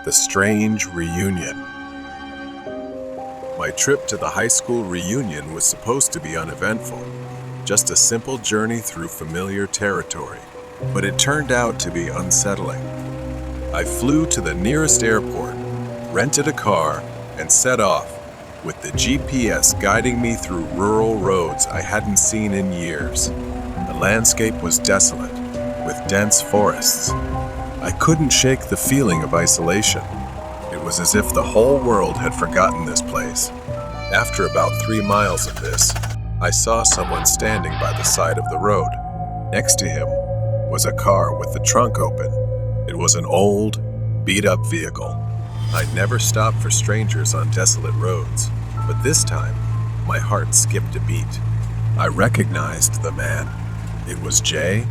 The Strange Reunion. My trip to the high school reunion was supposed to be uneventful, just a simple journey through familiar territory, but it turned out to be unsettling. I flew to the nearest airport, rented a car, and set off, with the GPS guiding me through rural roads I hadn't seen in years. The landscape was desolate, with dense forests. I couldn't shake the feeling of isolation. It was as if the whole world had forgotten this place. After about 3 miles of this, I saw someone standing by the side of the road. Next to him was a car with the trunk open. It was an old, beat-up vehicle. I'd never stopped for strangers on desolate roads, but this time, my heart skipped a beat. I recognized the man. It was Jay.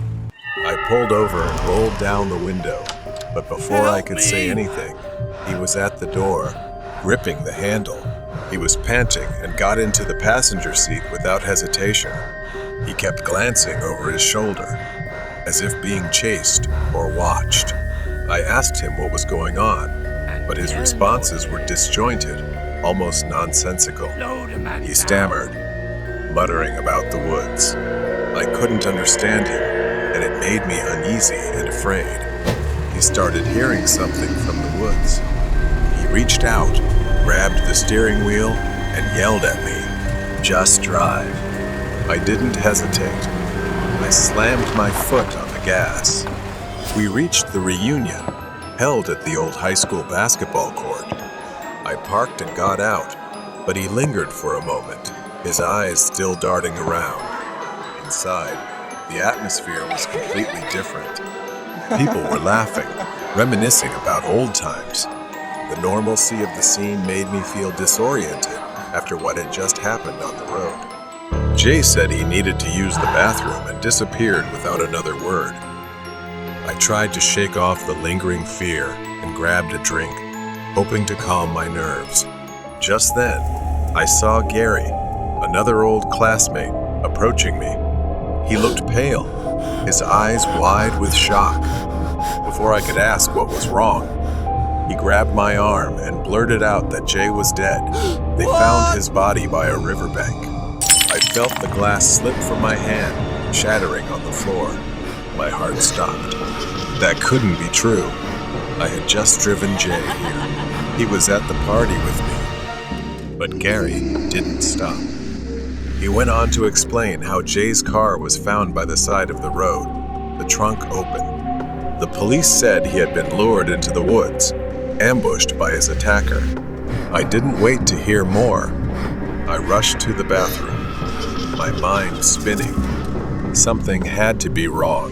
I pulled over and rolled down the window, but before I could say anything, he was at the door, gripping the handle. He was panting and got into the passenger seat without hesitation. He kept glancing over his shoulder, as if being chased or watched. I asked him what was going on, but his responses were disjointed, almost nonsensical. He stammered, muttering about the woods. I couldn't understand him, and it made me uneasy and afraid. He started hearing something from the woods. He reached out, grabbed the steering wheel, and yelled at me, "Just drive." I didn't hesitate. I slammed my foot on the gas. We reached the reunion, held at the old high school basketball court. I parked and got out, but he lingered for a moment, his eyes still darting around. Inside, the atmosphere was completely different. People were laughing, reminiscing about old times. The normalcy of the scene made me feel disoriented after what had just happened on the road. Jay said he needed to use the bathroom and disappeared without another word. I tried to shake off the lingering fear and grabbed a drink, hoping to calm my nerves. Just then, I saw Gary, another old classmate, approaching me. He looked pale, his eyes wide with shock. Before I could ask what was wrong, he grabbed my arm and blurted out that Jay was dead. They found his body by a riverbank. I felt the glass slip from my hand, shattering on the floor. My heart stopped. That couldn't be true. I had just driven Jay here. He was at the party with me. But Gary didn't stop. He went on to explain how Jay's car was found by the side of the road, the trunk open. The police said he had been lured into the woods, ambushed by his attacker. I didn't wait to hear more. I rushed to the bathroom, my mind spinning. Something had to be wrong.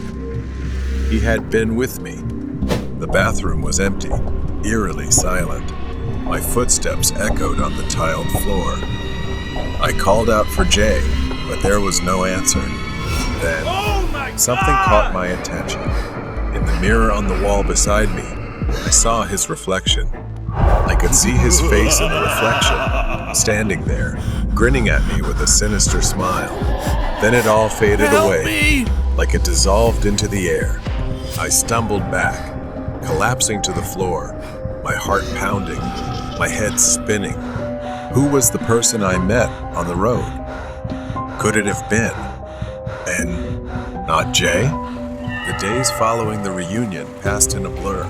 He had been with me. The bathroom was empty, eerily silent. My footsteps echoed on the tiled floor. I called out for Jay, but there was no answer. Then, something caught my attention. In the mirror on the wall beside me, I saw his reflection. I could see his face in the reflection, standing there, grinning at me with a sinister smile. Then it all faded away, like it dissolved into the air. I stumbled back, collapsing to the floor, my heart pounding, my head spinning. Who was the person I met on the road? Could it have been? And not Jay? The days following the reunion passed in a blur.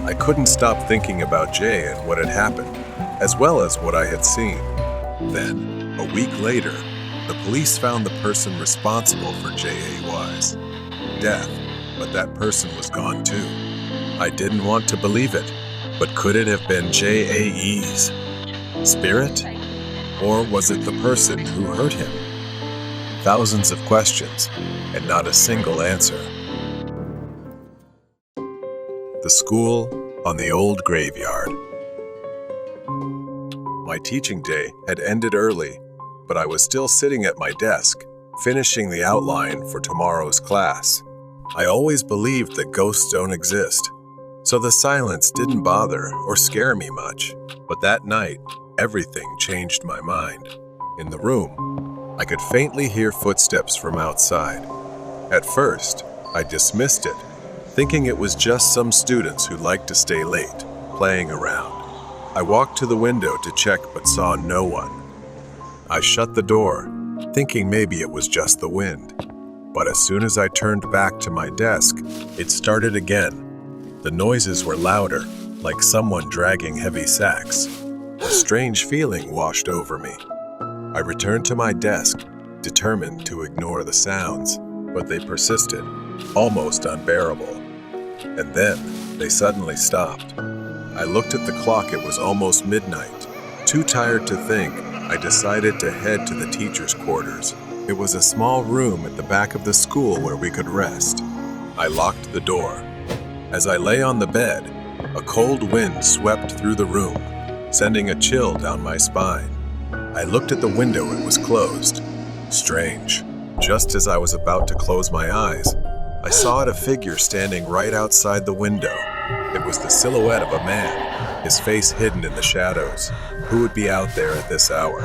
I couldn't stop thinking about Jay and what had happened, as well as what I had seen. Then, a week later, the police found the person responsible for Jay's death, but that person was gone too. I didn't want to believe it, but could it have been Jay's spirit? Or was it the person who hurt him? Thousands of questions, and not a single answer. The school on the old graveyard. My teaching day had ended early, but I was still sitting at my desk, finishing the outline for tomorrow's class. I always believed that ghosts don't exist, so the silence didn't bother or scare me much. But that night, everything changed my mind. In the room, I could faintly hear footsteps from outside. At first, I dismissed it, thinking it was just some students who liked to stay late. playing around. I walked to the window to check but saw no one. I shut the door, thinking maybe it was just the wind. But as soon as I turned back to my desk, it started again. The noises were louder, like someone dragging heavy sacks. A strange feeling washed over me. I returned to my desk, determined to ignore the sounds, but they persisted, almost unbearable. And then they suddenly stopped. I looked at the clock. It was almost midnight. Too tired to think, I decided to head to the teacher's quarters. It was a small room at the back of the school where we could rest. I locked the door. As I lay on the bed, a cold wind swept through the room, sending a chill down my spine. I looked at the window. It was closed. Strange. Just as I was about to close my eyes, I saw a figure standing right outside the window. It was the silhouette of a man, his face hidden in the shadows. Who would be out there at this hour?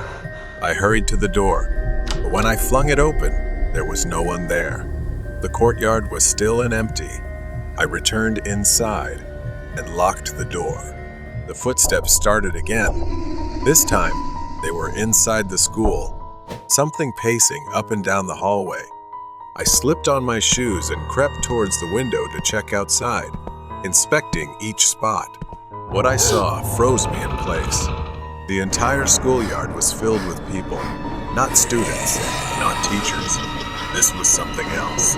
I hurried to the door, but when I flung it open, there was no one there. The courtyard was still and empty. I returned inside and locked the door. The footsteps started again. This time, they were inside the school, something pacing up and down the hallway. I slipped on my shoes and crept towards the window to check outside, inspecting each spot. What I saw froze me in place. The entire schoolyard was filled with people, not students, not teachers. This was something else.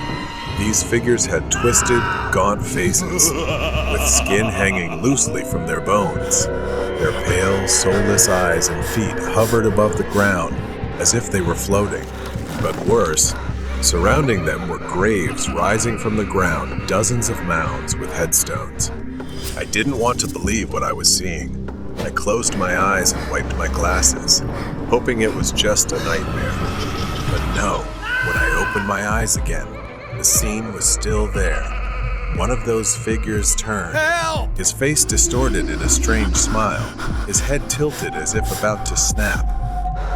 These figures had twisted, gaunt faces, with skin hanging loosely from their bones. Their pale, soulless eyes and feet hovered above the ground as if they were floating. But worse, surrounding them were graves rising from the ground, dozens of mounds with headstones. I didn't want to believe what I was seeing. I closed my eyes and wiped my glasses, hoping it was just a nightmare. But no, when I opened my eyes again, the scene was still there. One of those figures turned, his face distorted in a strange smile, his head tilted as if about to snap.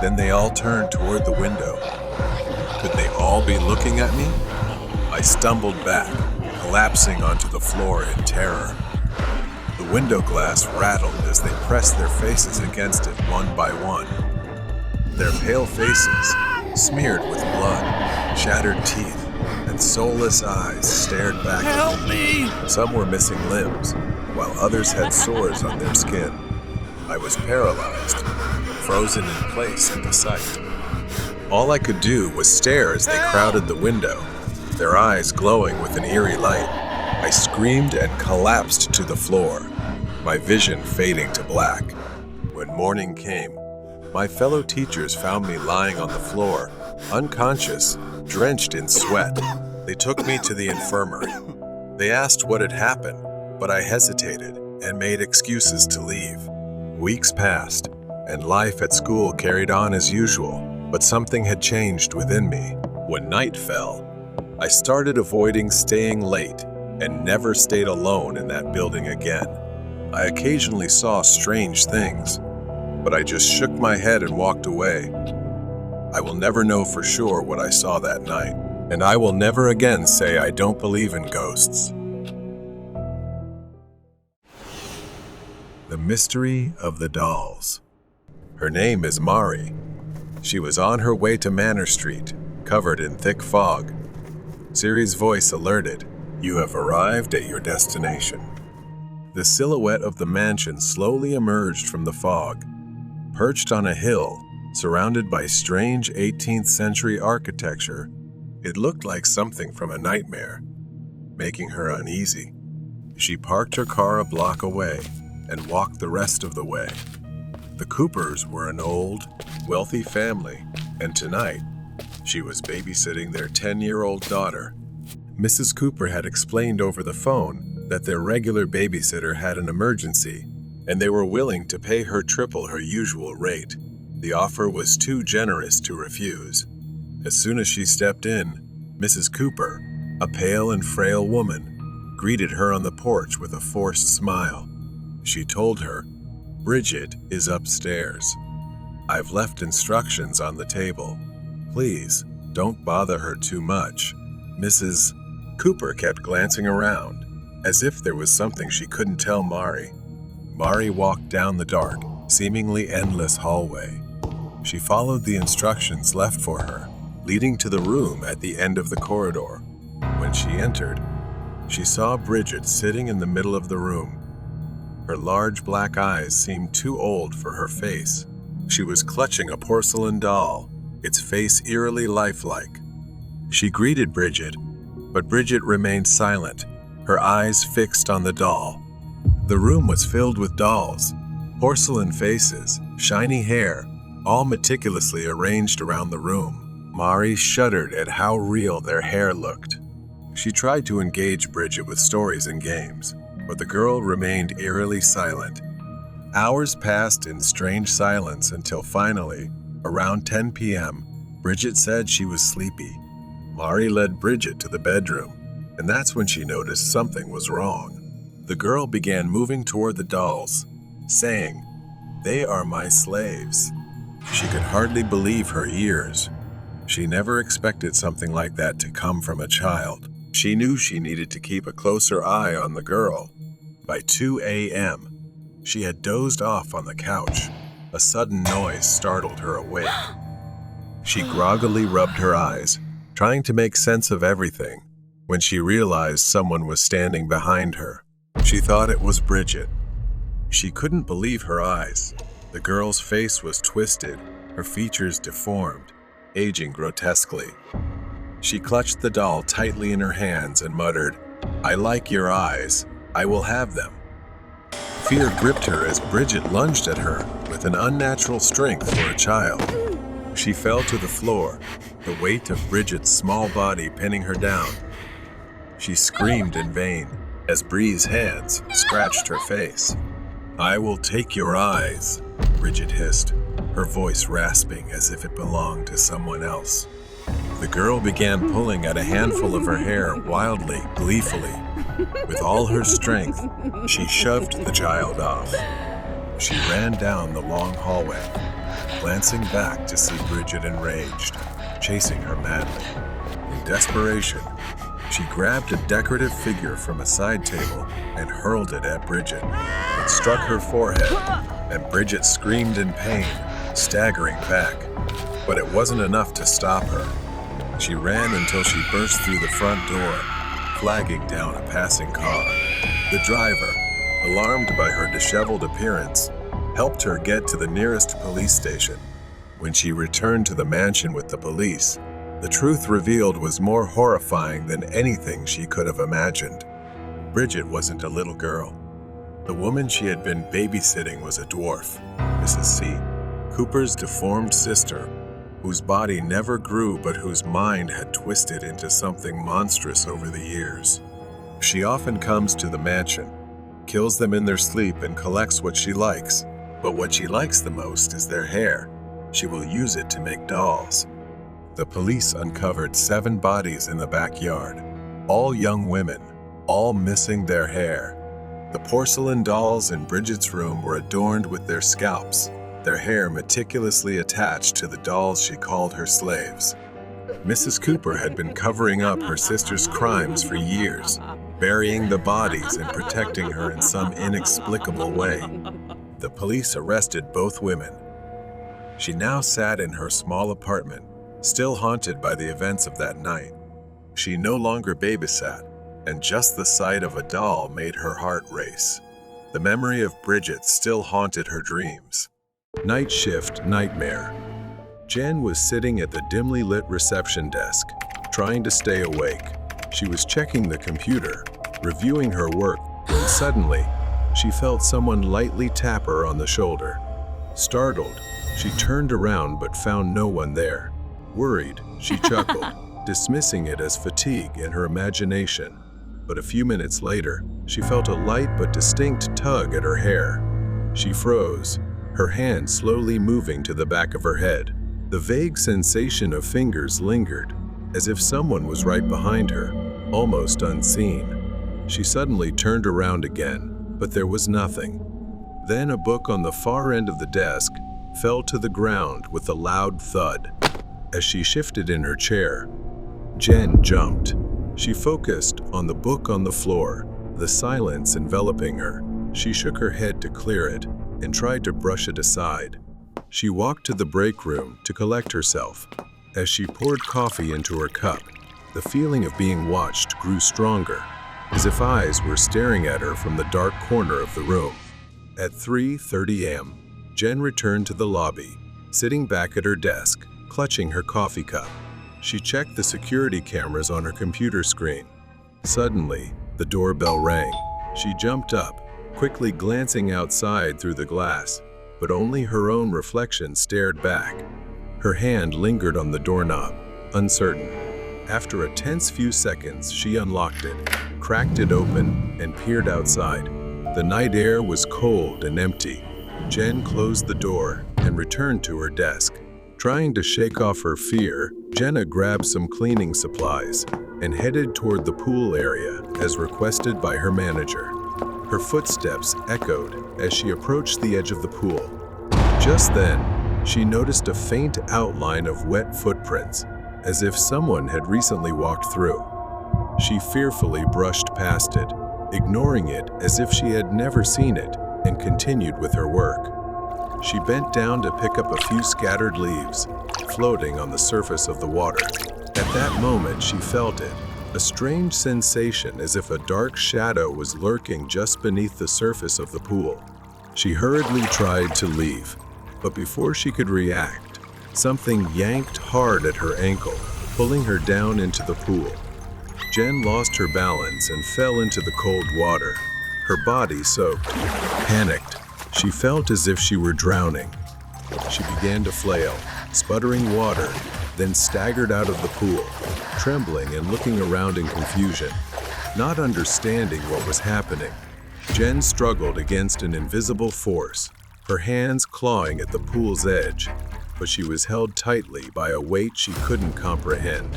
Then they all turned toward the window. Could they all be looking at me? I stumbled back, collapsing onto the floor in terror. The window glass rattled as they pressed their faces against it one by one. Their pale faces, smeared with blood, shattered teeth, and soulless eyes stared back at me. Help me! Some were missing limbs, while others had sores on their skin. I was paralyzed, frozen in place at the sight. All I could do was stare as they crowded the window, their eyes glowing with an eerie light. I screamed and collapsed to the floor, my vision fading to black. When morning came, my fellow teachers found me lying on the floor, unconscious, drenched in sweat. They took me to the infirmary. They asked what had happened, but I hesitated and made excuses to leave. Weeks passed, and life at school carried on as usual, but something had changed within me. When night fell, I started avoiding staying late and never stayed alone in that building again. I occasionally saw strange things, but I just shook my head and walked away. I will never know for sure what I saw that night, and I will never again say I don't believe in ghosts. The Mystery of the Dolls. Her name is Mari. She was on her way to Manor Street, covered in thick fog. Siri's voice alerted, "You have arrived at your destination." The silhouette of the mansion slowly emerged from the fog. Perched on a hill, surrounded by strange 18th century architecture, it looked like something from a nightmare, making her uneasy. She parked her car a block away and walked the rest of the way. The Coopers were an old, wealthy family, and tonight, she was babysitting their 10-year-old daughter. Mrs. Cooper had explained over the phone that their regular babysitter had an emergency, and they were willing to pay her triple her usual rate. The offer was too generous to refuse. As soon as she stepped in, Mrs. Cooper, a pale and frail woman, greeted her on the porch with a forced smile. She told her, "Bridget is upstairs. I've left instructions on the table. Please, don't bother her too much." Mrs. Cooper kept glancing around, as if there was something she couldn't tell Mari. Mari walked down the dark, seemingly endless hallway. She followed the instructions left for her, leading to the room at the end of the corridor. When she entered, she saw Bridget sitting in the middle of the room. Her large black eyes seemed too old for her face. She was clutching a porcelain doll, its face eerily lifelike. She greeted Bridget, but Bridget remained silent, her eyes fixed on the doll. The room was filled with dolls, porcelain faces, shiny hair, all meticulously arranged around the room. Mari shuddered at how real their hair looked. She tried to engage Bridget with stories and games, but the girl remained eerily silent. Hours passed in strange silence until finally, around 10 p.m., Bridget said she was sleepy. Mari led Bridget to the bedroom, and that's when she noticed something was wrong. The girl began moving toward the dolls, saying, "They are my slaves." She could hardly believe her ears. She never expected something like that to come from a child. She knew she needed to keep a closer eye on the girl. By 2 a.m., she had dozed off on the couch. A sudden noise startled her awake. She groggily rubbed her eyes, trying to make sense of everything, when she realized someone was standing behind her. She thought it was Bridget. She couldn't believe her eyes. The girl's face was twisted, her features deformed, aging grotesquely. She clutched the doll tightly in her hands and muttered, "I like your eyes. I will have them." Fear gripped her as Bridget lunged at her with an unnatural strength for a child. She fell to the floor, the weight of Bridget's small body pinning her down. She screamed in vain as Bree's hands scratched her face. "I will take your eyes," Bridget hissed, her voice rasping as if it belonged to someone else. The girl began pulling at a handful of her hair wildly, gleefully. With all her strength, she shoved the child off. She ran down the long hallway, glancing back to see Bridget enraged, chasing her madly. In desperation, she grabbed a decorative figure from a side table and hurled it at Bridget. It struck her forehead, and Bridget screamed in pain, staggering back. But it wasn't enough to stop her. She ran until she burst through the front door, flagging down a passing car. The driver, alarmed by her disheveled appearance, helped her get to the nearest police station. When she returned to the mansion with the police, the truth revealed was more horrifying than anything she could have imagined. Bridget wasn't a little girl. The woman she had been babysitting was a dwarf, Mrs. C, Cooper's deformed sister, whose body never grew but whose mind had twisted into something monstrous over the years. She often comes to the mansion, kills them in their sleep, and collects what she likes. But what she likes the most is their hair. She will use it to make dolls. The police uncovered 7 bodies in the backyard, all young women, all missing their hair. The porcelain dolls in Bridget's room were adorned with their scalps, their hair meticulously attached to the dolls she called her slaves. Mrs. Cooper had been covering up her sister's crimes for years, burying the bodies and protecting her in some inexplicable way. The police arrested both women. She now sat in her small apartment, still haunted by the events of that night. She no longer babysat, and just the sight of a doll made her heart race. The memory of Bridget still haunted her dreams. Night shift nightmare. Jen was sitting at the dimly lit reception desk, trying to stay awake. She was checking the computer, reviewing her work, when suddenly, she felt someone lightly tap her on the shoulder. Startled, she turned around but found no one there. Worried, she chuckled, dismissing it as fatigue in her imagination. But a few minutes later, she felt a light but distinct tug at her hair. She froze, her hand slowly moving to the back of her head. The vague sensation of fingers lingered, as if someone was right behind her, almost unseen. She suddenly turned around again, but there was nothing. Then a book on the far end of the desk fell to the ground with a loud thud. As she shifted in her chair, Jen jumped. She focused on the book on the floor, the silence enveloping her. She shook her head to clear it and tried to brush it aside. She walked to the break room to collect herself. As she poured coffee into her cup, the feeling of being watched grew stronger, as if eyes were staring at her from the dark corner of the room. At 3:30 a.m., Jen returned to the lobby, sitting back at her desk, clutching her coffee cup. She checked the security cameras on her computer screen. Suddenly, the doorbell rang. She jumped up, quickly glancing outside through the glass, but only her own reflection stared back. Her hand lingered on the doorknob, uncertain. After a tense few seconds, she unlocked it, cracked it open, and peered outside. The night air was cold and empty. Jen closed the door and returned to her desk. Trying to shake off her fear, Jenna grabbed some cleaning supplies and headed toward the pool area as requested by her manager. Her footsteps echoed as she approached the edge of the pool. Just then, she noticed a faint outline of wet footprints, as if someone had recently walked through. She fearfully brushed past it, ignoring it as if she had never seen it, and continued with her work. She bent down to pick up a few scattered leaves, floating on the surface of the water. At that moment, she felt it, a strange sensation as if a dark shadow was lurking just beneath the surface of the pool. She hurriedly tried to leave, but before she could react, something yanked hard at her ankle, pulling her down into the pool. Jen lost her balance and fell into the cold water, her body soaked. Panicked, she felt as if she were drowning. She began to flail, sputtering water, then staggered out of the pool, trembling and looking around in confusion, not understanding what was happening. Jen struggled against an invisible force, her hands clawing at the pool's edge, but she was held tightly by a weight she couldn't comprehend.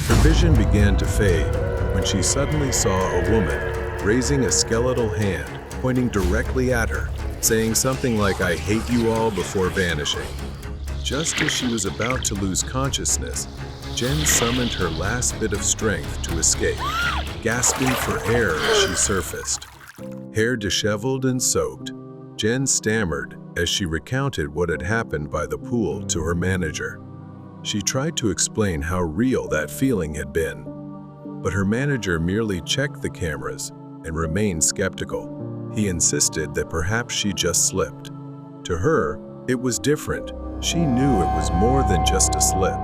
Her vision began to fade when she suddenly saw a woman raising a skeletal hand, pointing directly at her, saying something like, "I hate you all," before vanishing. Just as she was about to lose consciousness, Jen summoned her last bit of strength to escape, gasping for air as she surfaced. Hair disheveled and soaked, Jen stammered as she recounted what had happened by the pool to her manager. She tried to explain how real that feeling had been, but her manager merely checked the cameras and remained skeptical. He insisted that perhaps she just slipped. To her, it was different. She knew it was more than just a slip.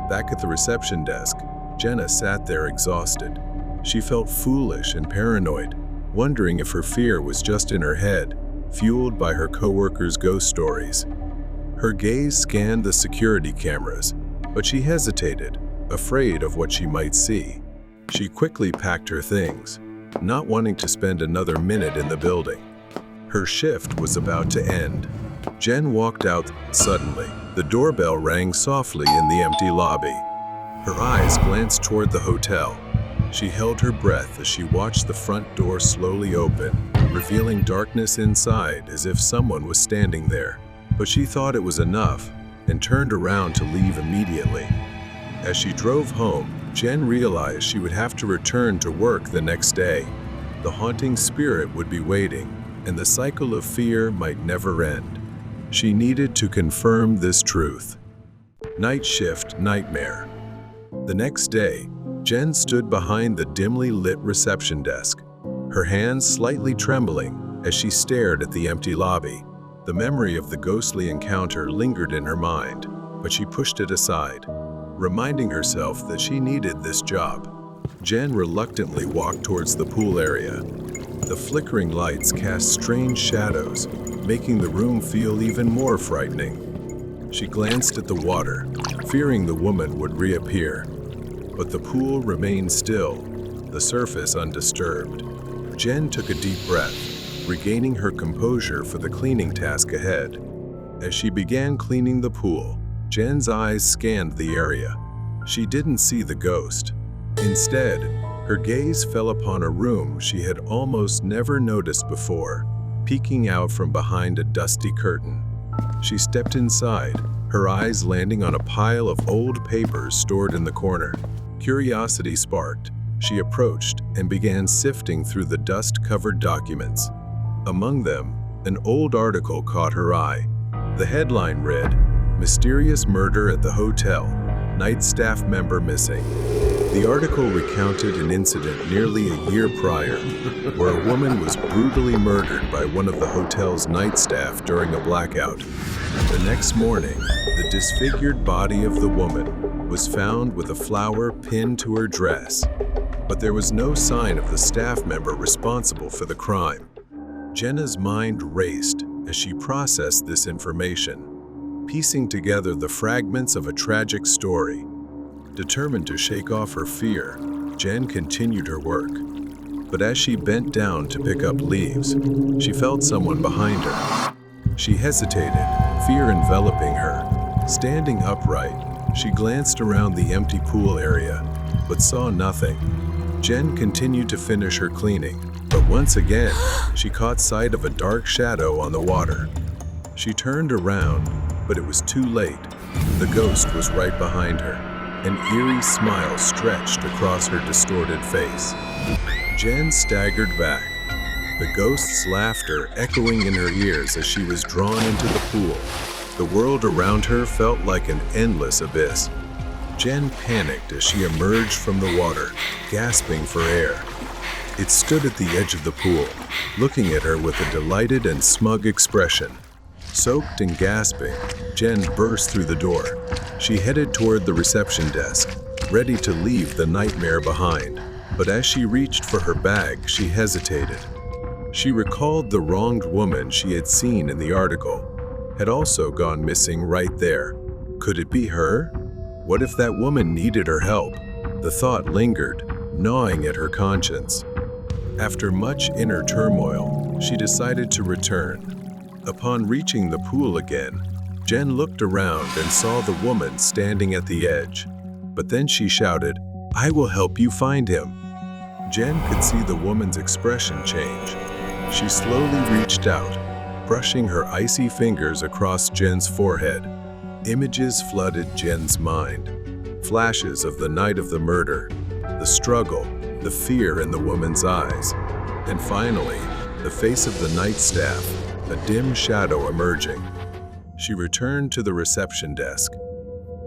Back at the reception desk, Jenna sat there exhausted. She felt foolish and paranoid, wondering if her fear was just in her head, fueled by her coworkers' ghost stories. Her gaze scanned the security cameras, but she hesitated, afraid of what she might see. She quickly packed her things, not wanting to spend another minute in the building. Her shift was about to end. Jen walked out suddenly. The doorbell rang softly in the empty lobby. Her eyes glanced toward the hotel. She held her breath as she watched the front door slowly open, revealing darkness inside as if someone was standing there. But she thought it was enough and turned around to leave immediately. As she drove home, Jen realized she would have to return to work the next day. The haunting spirit would be waiting, and the cycle of fear might never end. She needed to confirm this truth. Night shift nightmare. The next day, Jen stood behind the dimly lit reception desk, her hands slightly trembling as she stared at the empty lobby. The memory of the ghostly encounter lingered in her mind, but she pushed it aside, reminding herself that she needed this job. Jen reluctantly walked towards the pool area. The flickering lights cast strange shadows, making the room feel even more frightening. She glanced at the water, fearing the woman would reappear. But the pool remained still, the surface undisturbed. Jen took a deep breath, regaining her composure for the cleaning task ahead. As she began cleaning the pool, Jen's eyes scanned the area. She didn't see the ghost. Instead, her gaze fell upon a room she had almost never noticed before, peeking out from behind a dusty curtain. She stepped inside, her eyes landing on a pile of old papers stored in the corner. Curiosity sparked. She approached and began sifting through the dust-covered documents. Among them, an old article caught her eye. The headline read, "Mysterious Murder at the Hotel, Night Staff Member Missing." The article recounted an incident nearly a year prior, where a woman was brutally murdered by one of the hotel's night staff during a blackout. The next morning, the disfigured body of the woman was found with a flower pinned to her dress, but there was no sign of the staff member responsible for the crime. Jenna's mind raced as she processed this information, piecing together the fragments of a tragic story. Determined to shake off her fear, Jen continued her work. But as she bent down to pick up leaves, she felt someone behind her. She hesitated, fear enveloping her. Standing upright, she glanced around the empty pool area, but saw nothing. Jen continued to finish her cleaning, but once again, she caught sight of a dark shadow on the water. She turned around, but it was too late. The ghost was right behind her. An eerie smile stretched across her distorted face. Jen staggered back, the ghost's laughter echoing in her ears as she was drawn into the pool. The world around her felt like an endless abyss. Jen panicked as she emerged from the water, gasping for air. It stood at the edge of the pool, looking at her with a delighted and smug expression. Soaked and gasping, Jen burst through the door. She headed toward the reception desk, ready to leave the nightmare behind. But as she reached for her bag, she hesitated. She recalled the wronged woman she had seen in the article had also gone missing right there. Could it be her? What if that woman needed her help? The thought lingered, gnawing at her conscience. After much inner turmoil, she decided to return. Upon reaching the pool again, Jen looked around and saw the woman standing at the edge. But then she shouted, "I will help you find him." Jen could see the woman's expression change. She slowly reached out, brushing her icy fingers across Jen's forehead. Images flooded Jen's mind. Flashes of the night of the murder, the struggle, the fear in the woman's eyes. And finally, the face of the night staff, a dim shadow emerging. She returned to the reception desk.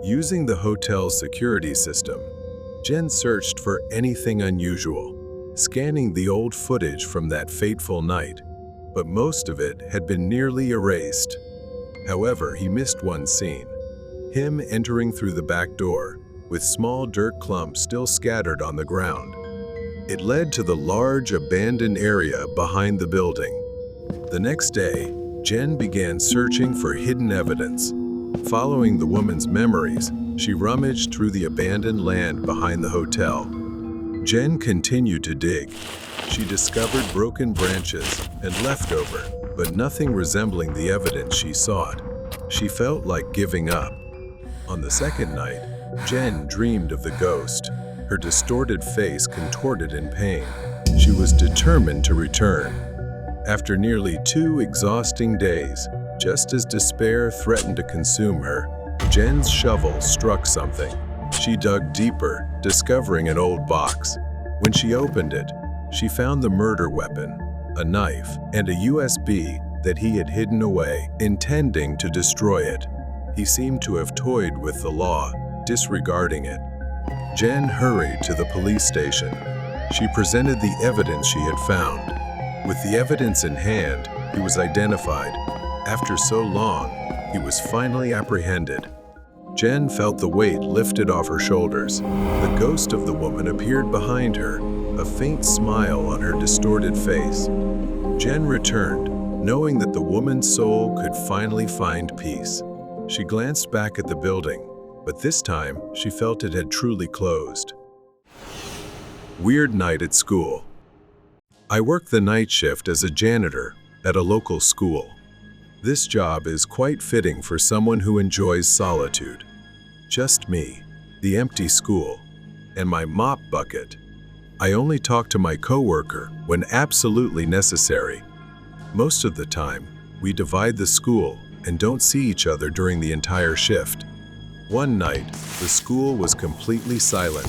Using the hotel's security system, Jen searched for anything unusual, scanning the old footage from that fateful night, but most of it had been nearly erased. However, he missed one scene, him entering through the back door, with small dirt clumps still scattered on the ground. It led to the large abandoned area behind the building. The next day, Jen began searching for hidden evidence. Following the woman's memories, she rummaged through the abandoned land behind the hotel. Jen continued to dig. She discovered broken branches and leftover, but nothing resembling the evidence she sought. She felt like giving up. On the second night, Jen dreamed of the ghost, her distorted face contorted in pain. She was determined to return. After nearly 2 exhausting days, just as despair threatened to consume her, Jen's shovel struck something. She dug deeper, discovering an old box. When she opened it, she found the murder weapon, a knife, and a USB that he had hidden away, intending to destroy it. He seemed to have toyed with the law, disregarding it. Jen hurried to the police station. She presented the evidence she had found. With the evidence in hand, he was identified. After so long, he was finally apprehended. Jen felt the weight lifted off her shoulders. The ghost of the woman appeared behind her, a faint smile on her distorted face. Jen returned, knowing that the woman's soul could finally find peace. She glanced back at the building, but this time she felt it had truly closed. Weird night at school. I work the night shift as a janitor at a local school. This job is quite fitting for someone who enjoys solitude. Just me, the empty school, and my mop bucket. I only talk to my coworker when absolutely necessary. Most of the time, we divide the school and don't see each other during the entire shift. One night, the school was completely silent.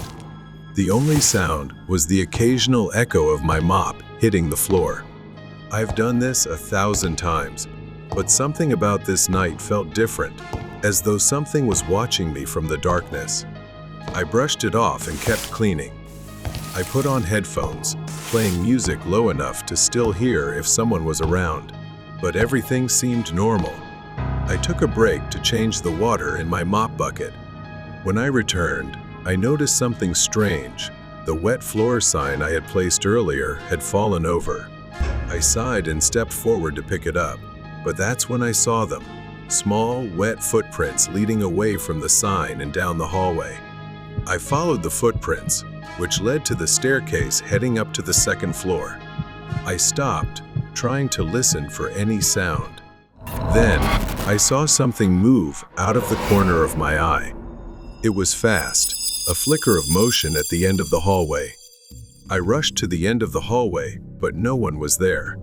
The only sound was the occasional echo of my mop hitting the floor. I've done this 1,000 times, but something about this night felt different, as though something was watching me from the darkness. I brushed it off and kept cleaning. I put on headphones, playing music low enough to still hear if someone was around, but everything seemed normal. I took a break to change the water in my mop bucket. When I returned, I noticed something strange. The wet floor sign I had placed earlier had fallen over. I sighed and stepped forward to pick it up, but that's when I saw them. Small, wet footprints leading away from the sign and down the hallway. I followed the footprints, which led to the staircase heading up to the second floor. I stopped, trying to listen for any sound. Then, I saw something move out of the corner of my eye. It was fast, a flicker of motion at the end of the hallway. I rushed to the end of the hallway, but no one was there.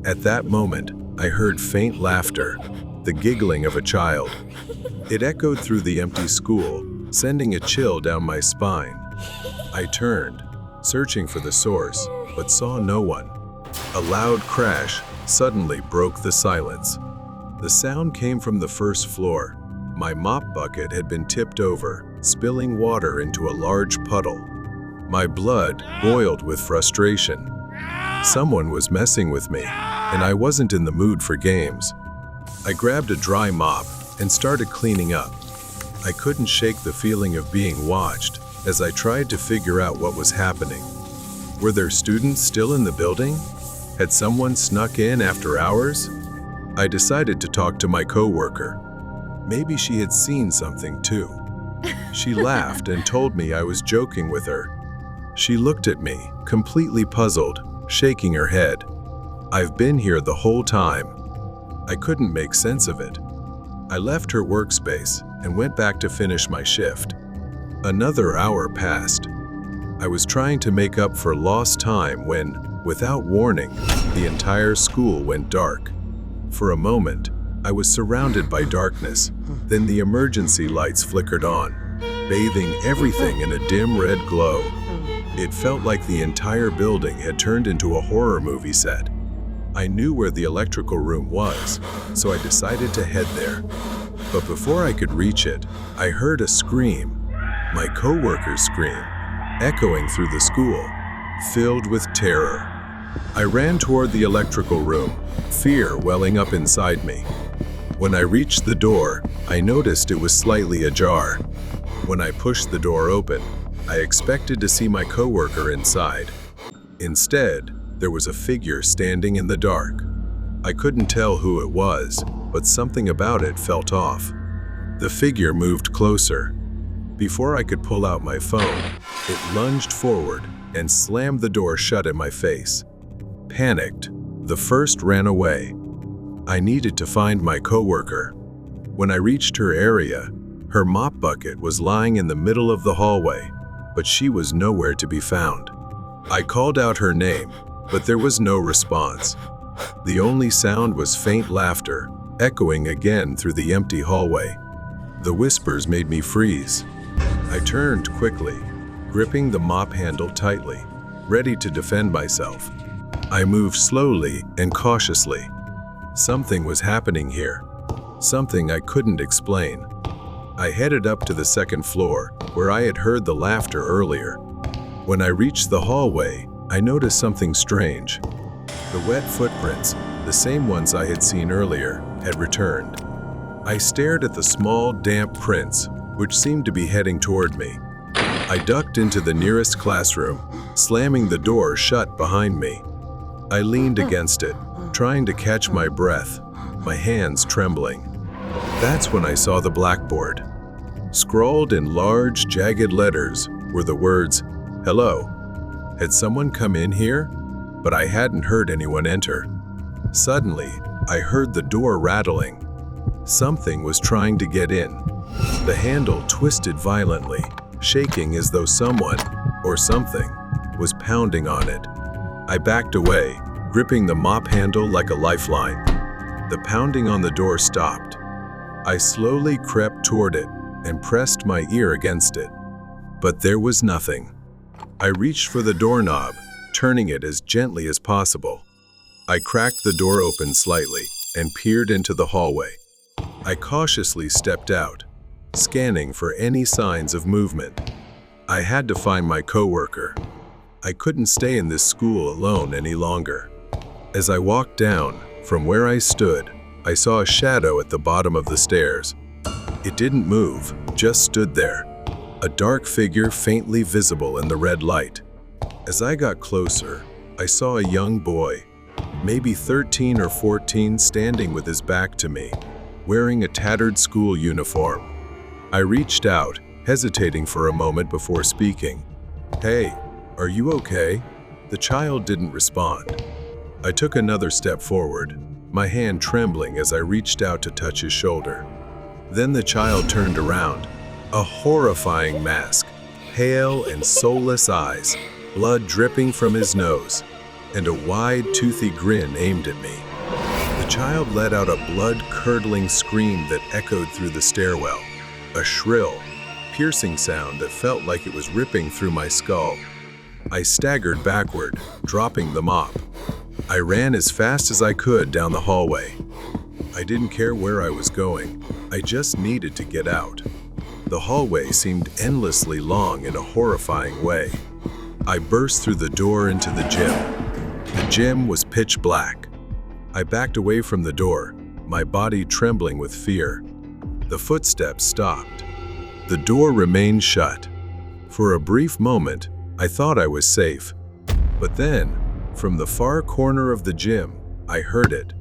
At that moment, I heard faint laughter, the giggling of a child. It echoed through the empty school, sending a chill down my spine. I turned, searching for the source, but saw no one. A loud crash suddenly broke the silence. The sound came from the first floor. My mop bucket had been tipped over, spilling water into a large puddle. My blood boiled with frustration. Someone was messing with me, and I wasn't in the mood for games. I grabbed a dry mop and started cleaning up. I couldn't shake the feeling of being watched as I tried to figure out what was happening. Were there students still in the building? Had someone snuck in after hours? I decided to talk to my coworker. Maybe she had seen something too. She laughed and told me I was joking with her. She looked at me, completely puzzled, shaking her head. I've been here the whole time. I couldn't make sense of it. I left her workspace and went back to finish my shift. Another hour passed. I was trying to make up for lost time when, without warning, the entire school went dark. For a moment, I was surrounded by darkness. Then the emergency lights flickered on, bathing everything in a dim red glow. It felt like the entire building had turned into a horror movie set. I knew where the electrical room was, so I decided to head there. But before I could reach it, I heard a scream, my coworker's scream, echoing through the school, filled with terror. I ran toward the electrical room, fear welling up inside me. When I reached the door, I noticed it was slightly ajar. When I pushed the door open, I expected to see my coworker inside. Instead, there was a figure standing in the dark. I couldn't tell who it was, but something about it felt off. The figure moved closer. Before I could pull out my phone, it lunged forward and slammed the door shut in my face. Panicked, the first ran away. I needed to find my coworker. When I reached her area, her mop bucket was lying in the middle of the hallway, but she was nowhere to be found. I called out her name, but there was no response. The only sound was faint laughter, echoing again through the empty hallway. The whispers made me freeze. I turned quickly, gripping the mop handle tightly, ready to defend myself. I moved slowly and cautiously. Something was happening here, something I couldn't explain. I headed up to the second floor, where I had heard the laughter earlier. When I reached the hallway, I noticed something strange. The wet footprints, the same ones I had seen earlier, had returned. I stared at the small, damp prints, which seemed to be heading toward me. I ducked into the nearest classroom, slamming the door shut behind me. I leaned against it, trying to catch my breath, my hands trembling. That's when I saw the blackboard. Scrawled in large, jagged letters were the words, "Hello." Had someone come in here? But I hadn't heard anyone enter. Suddenly, I heard the door rattling. Something was trying to get in. The handle twisted violently, shaking as though someone, or something, was pounding on it. I backed away, gripping the mop handle like a lifeline. The pounding on the door stopped. I slowly crept toward it and pressed my ear against it. But there was nothing. I reached for the doorknob, turning it as gently as possible. I cracked the door open slightly and peered into the hallway. I cautiously stepped out, scanning for any signs of movement. I had to find my coworker. I couldn't stay in this school alone any longer. As I walked down, from where I stood, I saw a shadow at the bottom of the stairs. It didn't move, just stood there, a dark figure faintly visible in the red light. As I got closer, I saw a young boy, maybe 13 or 14, standing with his back to me, wearing a tattered school uniform. I reached out, hesitating for a moment before speaking. "Hey, are you okay?" The child didn't respond. I took another step forward, my hand trembling as I reached out to touch his shoulder. Then the child turned around, a horrifying mask, pale and soulless eyes, blood dripping from his nose, and a wide, toothy grin aimed at me. The child let out a blood-curdling scream that echoed through the stairwell, a shrill, piercing sound that felt like it was ripping through my skull. I staggered backward, dropping the mop. I ran as fast as I could down the hallway. I didn't care where I was going. I just needed to get out. The hallway seemed endlessly long in a horrifying way. I burst through the door into the gym. The gym was pitch black. I backed away from the door, my body trembling with fear. The footsteps stopped. The door remained shut. For a brief moment, I thought I was safe. But then, from the far corner of the gym, I heard it,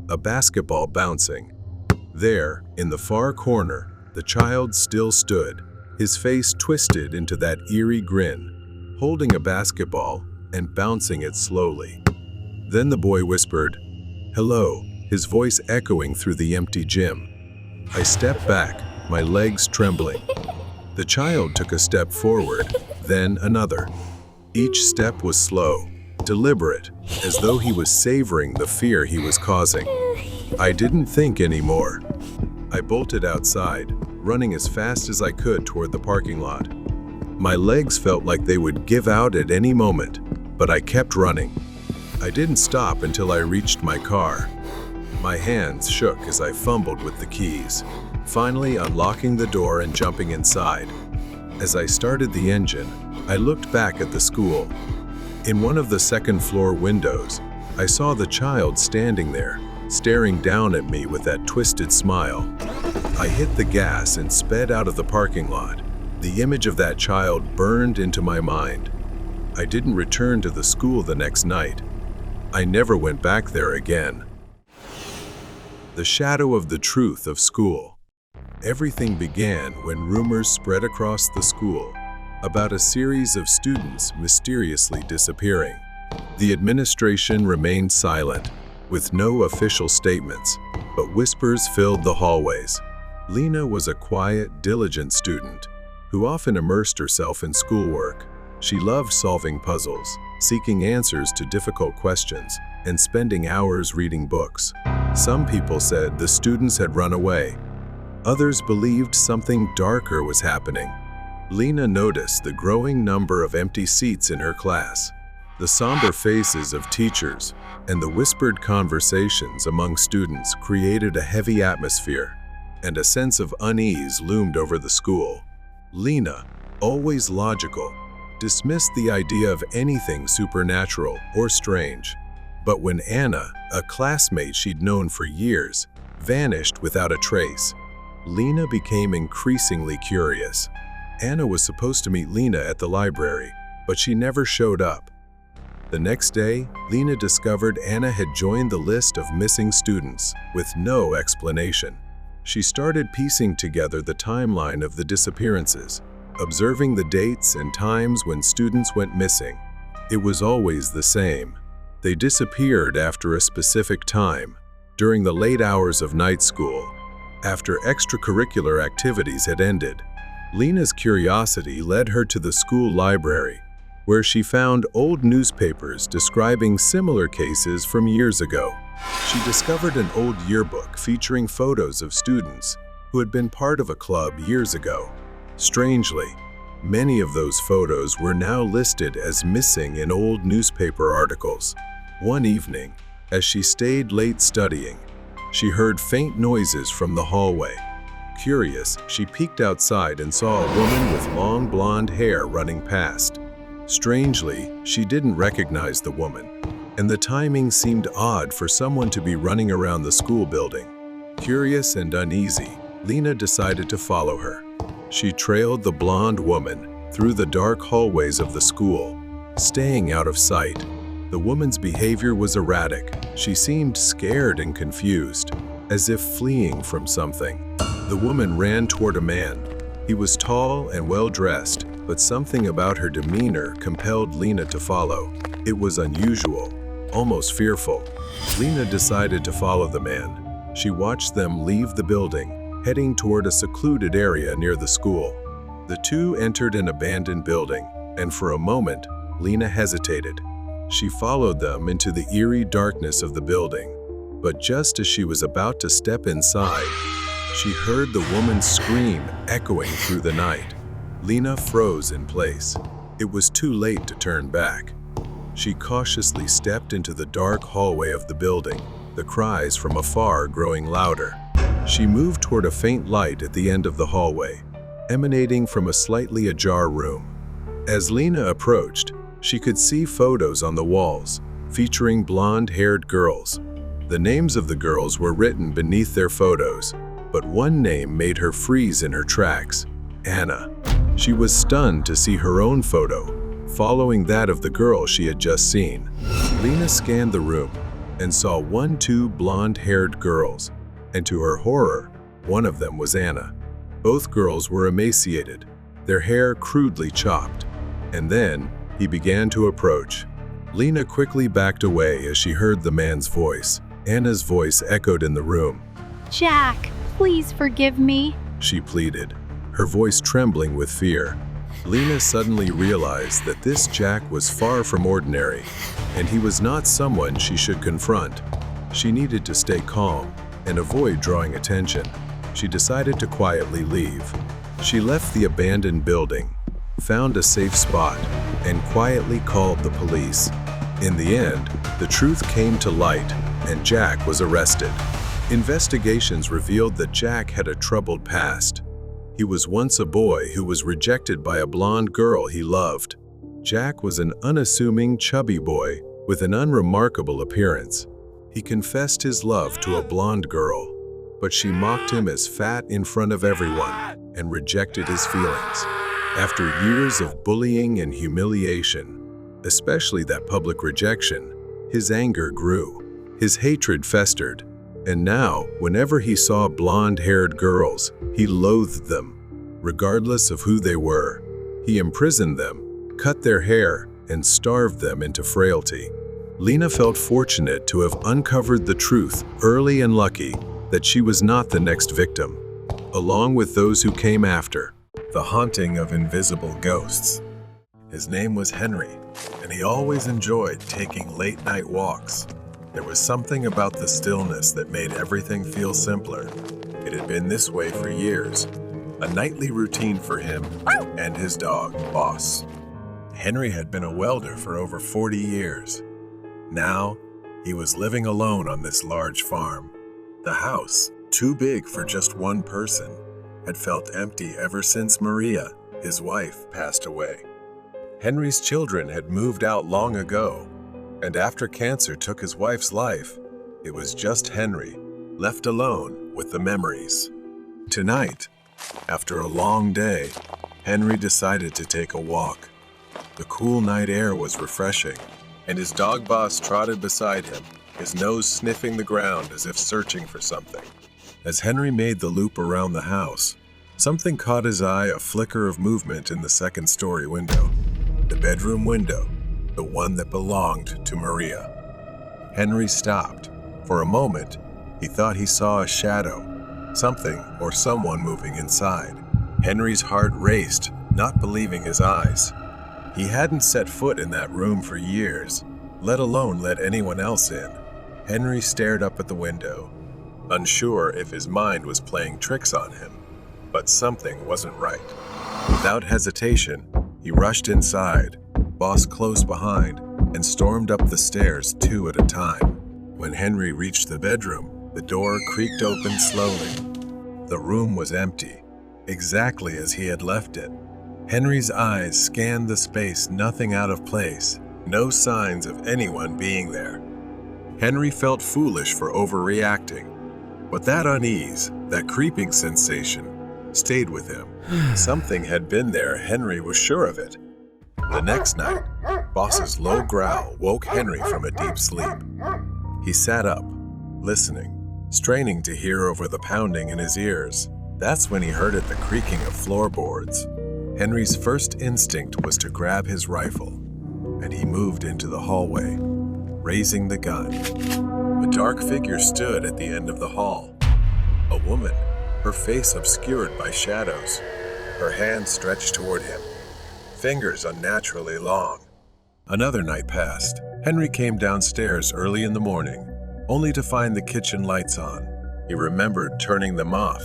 a basketball bouncing. There, in the far corner, the child still stood, his face twisted into that eerie grin, holding a basketball and bouncing it slowly. Then the boy whispered, "Hello," his voice echoing through the empty gym. I stepped back, my legs trembling. The child took a step forward, then another. Each step was slow, deliberate, as though he was savoring the fear he was causing. I didn't think anymore. I bolted outside, running as fast as I could toward the parking lot. My legs felt like they would give out at any moment, but I kept running. I didn't stop until I reached my car. My hands shook as I fumbled with the keys, finally unlocking the door and jumping inside. As I started the engine, I looked back at the school. In one of the second-floor windows, I saw the child standing there, staring down at me with that twisted smile. I hit the gas and sped out of the parking lot. The image of that child burned into my mind. I didn't return to the school the next night. I never went back there again. The shadow of the truth of school. Everything began when rumors spread across the school about a series of students mysteriously disappearing. The administration remained silent, with no official statements, but whispers filled the hallways. Lena was a quiet, diligent student who often immersed herself in schoolwork. She loved solving puzzles, seeking answers to difficult questions, and spending hours reading books. Some people said the students had run away. Others believed something darker was happening. Lena noticed the growing number of empty seats in her class, the somber faces of teachers, and the whispered conversations among students created a heavy atmosphere, and a sense of unease loomed over the school. Lena, always logical, dismissed the idea of anything supernatural or strange. But when Anna, a classmate she'd known for years, vanished without a trace, Lena became increasingly curious. Anna was supposed to meet Lena at the library, but she never showed up. The next day, Lena discovered Anna had joined the list of missing students with no explanation. She started piecing together the timeline of the disappearances, observing the dates and times when students went missing. It was always the same. They disappeared after a specific time, during the late hours of night school, after extracurricular activities had ended. Lena's curiosity led her to the school library, where she found old newspapers describing similar cases from years ago. She discovered an old yearbook featuring photos of students who had been part of a club years ago. Strangely, many of those photos were now listed as missing in old newspaper articles. One evening, As she stayed late studying, she heard faint noises from the hallway. Curious, she peeked outside and saw a woman with long blonde hair running past. Strangely, she didn't recognize the woman, and the timing seemed odd for someone to be running around the school building. Curious and uneasy, Lena decided to follow her. She trailed the blonde woman through the dark hallways of the school, staying out of sight. The woman's behavior was erratic. She seemed scared and confused, as if fleeing from something. The woman ran toward a man. He was tall and well-dressed, but something about her demeanor compelled Lena to follow. It was unusual, almost fearful. Lena decided to follow the man. She watched them leave the building, heading toward a secluded area near the school. The two entered an abandoned building, and for a moment, Lena hesitated. She followed them into the eerie darkness of the building, but just as she was about to step inside, she heard the woman's scream echoing through the night. Lena froze in place. It was too late to turn back. She cautiously stepped into the dark hallway of the building, the cries from afar growing louder. She moved toward a faint light at the end of the hallway, emanating from a slightly ajar room. As Lena approached, she could see photos on the walls, featuring blonde-haired girls. The names of the girls were written beneath their photos, but one name made her freeze in her tracks: Anna. She was stunned to see her own photo, following that of the girl she had just seen. Lena scanned the room and saw two blonde-haired girls, and to her horror, one of them was Anna. Both girls were emaciated, their hair crudely chopped. And then, he began to approach. Lena quickly backed away as she heard the man's voice. Anna's voice echoed in the room. "Jack, please forgive me," she pleaded, her voice trembling with fear. Lena suddenly realized that this Jack was far from ordinary, and he was not someone she should confront. She needed to stay calm and avoid drawing attention. She decided to quietly leave. She left the abandoned building, found a safe spot, and quietly called the police. In the end, the truth came to light, and Jack was arrested. Investigations revealed that Jack had a troubled past. He was once a boy who was rejected by a blonde girl he loved. Jack was an unassuming, chubby boy with an unremarkable appearance. He confessed his love to a blonde girl, but she mocked him as fat in front of everyone and rejected his feelings. After years of bullying and humiliation, especially that public rejection, his anger grew. His hatred festered, and now, whenever he saw blonde-haired girls, he loathed them. Regardless of who they were, he imprisoned them, cut their hair, and starved them into frailty. Lena felt fortunate to have uncovered the truth early and lucky that she was not the next victim. Along with those who came after, the haunting of invisible ghosts. His name was Henry, and he always enjoyed taking late-night walks. There was something about the stillness that made everything feel simpler. It had been this way for years, a nightly routine for him and his dog, Boss. Henry had been a welder for over 40 years. Now, he was living alone on this large farm. The house, too big for just one person, had felt empty ever since Maria, his wife, passed away. Henry's children had moved out long ago, and after cancer took his wife's life, it was just Henry, left alone with the memories. Tonight, after a long day, Henry decided to take a walk. The cool night air was refreshing, and his dog Boss trotted beside him, his nose sniffing the ground as if searching for something. As Henry made the loop around the house, something caught his eye, a flicker of movement in the second-story window. The bedroom window, the one that belonged to Maria. Henry stopped. For a moment, he thought he saw a shadow, something or someone moving inside. Henry's heart raced, not believing his eyes. He hadn't set foot in that room for years, let alone let anyone else in. Henry stared up at the window, unsure if his mind was playing tricks on him, but something wasn't right. Without hesitation, he rushed inside, Boss close behind, and stormed up the stairs 2 at a time. When Henry reached the bedroom, the door creaked open slowly. The room was empty, exactly as he had left it. Henry's eyes scanned the space, nothing out of place, no signs of anyone being there. Henry felt foolish for overreacting, but that unease, that creeping sensation, stayed with him. Something had been there, Henry was sure of it. The next night, Boss's low growl woke Henry from a deep sleep. He sat up, listening, straining to hear over the pounding in his ears. That's when he heard the creaking of floorboards. Henry's first instinct was to grab his rifle, and he moved into the hallway, raising the gun. A dark figure stood at the end of the hall. A woman, her face obscured by shadows, her hand stretched toward him, fingers unnaturally long. Another night passed. Henry came downstairs early in the morning, only to find the kitchen lights on. He remembered turning them off.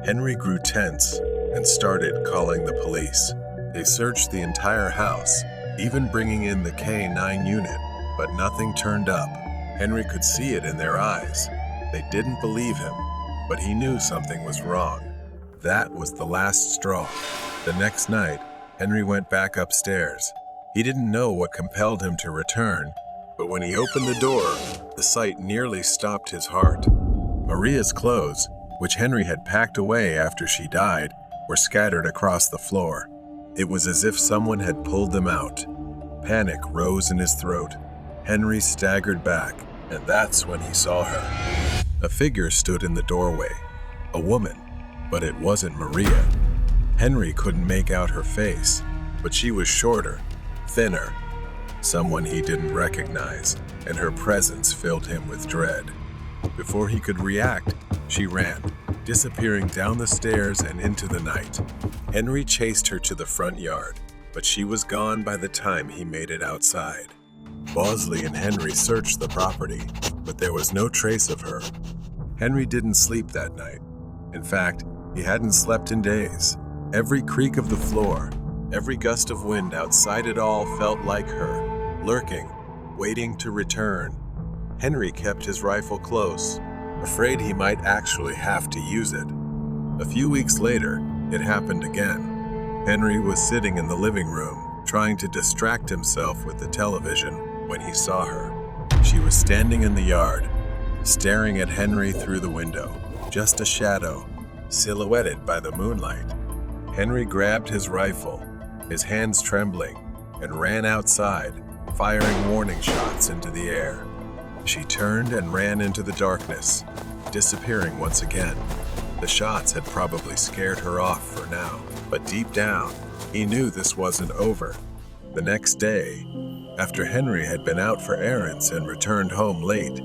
Henry grew tense and started calling the police. They searched the entire house, even bringing in the K-9 unit, but nothing turned up. Henry could see it in their eyes. They didn't believe him, but he knew something was wrong. That was the last straw. The next night, Henry went back upstairs. He didn't know what compelled him to return, but when he opened the door, the sight nearly stopped his heart. Maria's clothes, which Henry had packed away after she died, were scattered across the floor. It was as if someone had pulled them out. Panic rose in his throat. Henry staggered back, and that's when he saw her. A figure stood in the doorway. A woman, but it wasn't Maria. Henry couldn't make out her face, but she was shorter, thinner, someone he didn't recognize, and her presence filled him with dread. Before he could react, she ran, disappearing down the stairs and into the night. Henry chased her to the front yard, but she was gone by the time he made it outside. Bosley and Henry searched the property, but there was no trace of her. Henry didn't sleep that night. In fact, he hadn't slept in days. Every creak of the floor, every gust of wind outside it all felt like her, lurking, waiting to return. Henry kept his rifle close, afraid he might actually have to use it. A few weeks later, it happened again. Henry was sitting in the living room, trying to distract himself with the television, when he saw her. She was standing in the yard, staring at Henry through the window, just a shadow, silhouetted by the moonlight. Henry grabbed his rifle, his hands trembling, and ran outside, firing warning shots into the air. She turned and ran into the darkness, disappearing once again. The shots had probably scared her off for now, but deep down, he knew this wasn't over. The next day, after Henry had been out for errands and returned home late,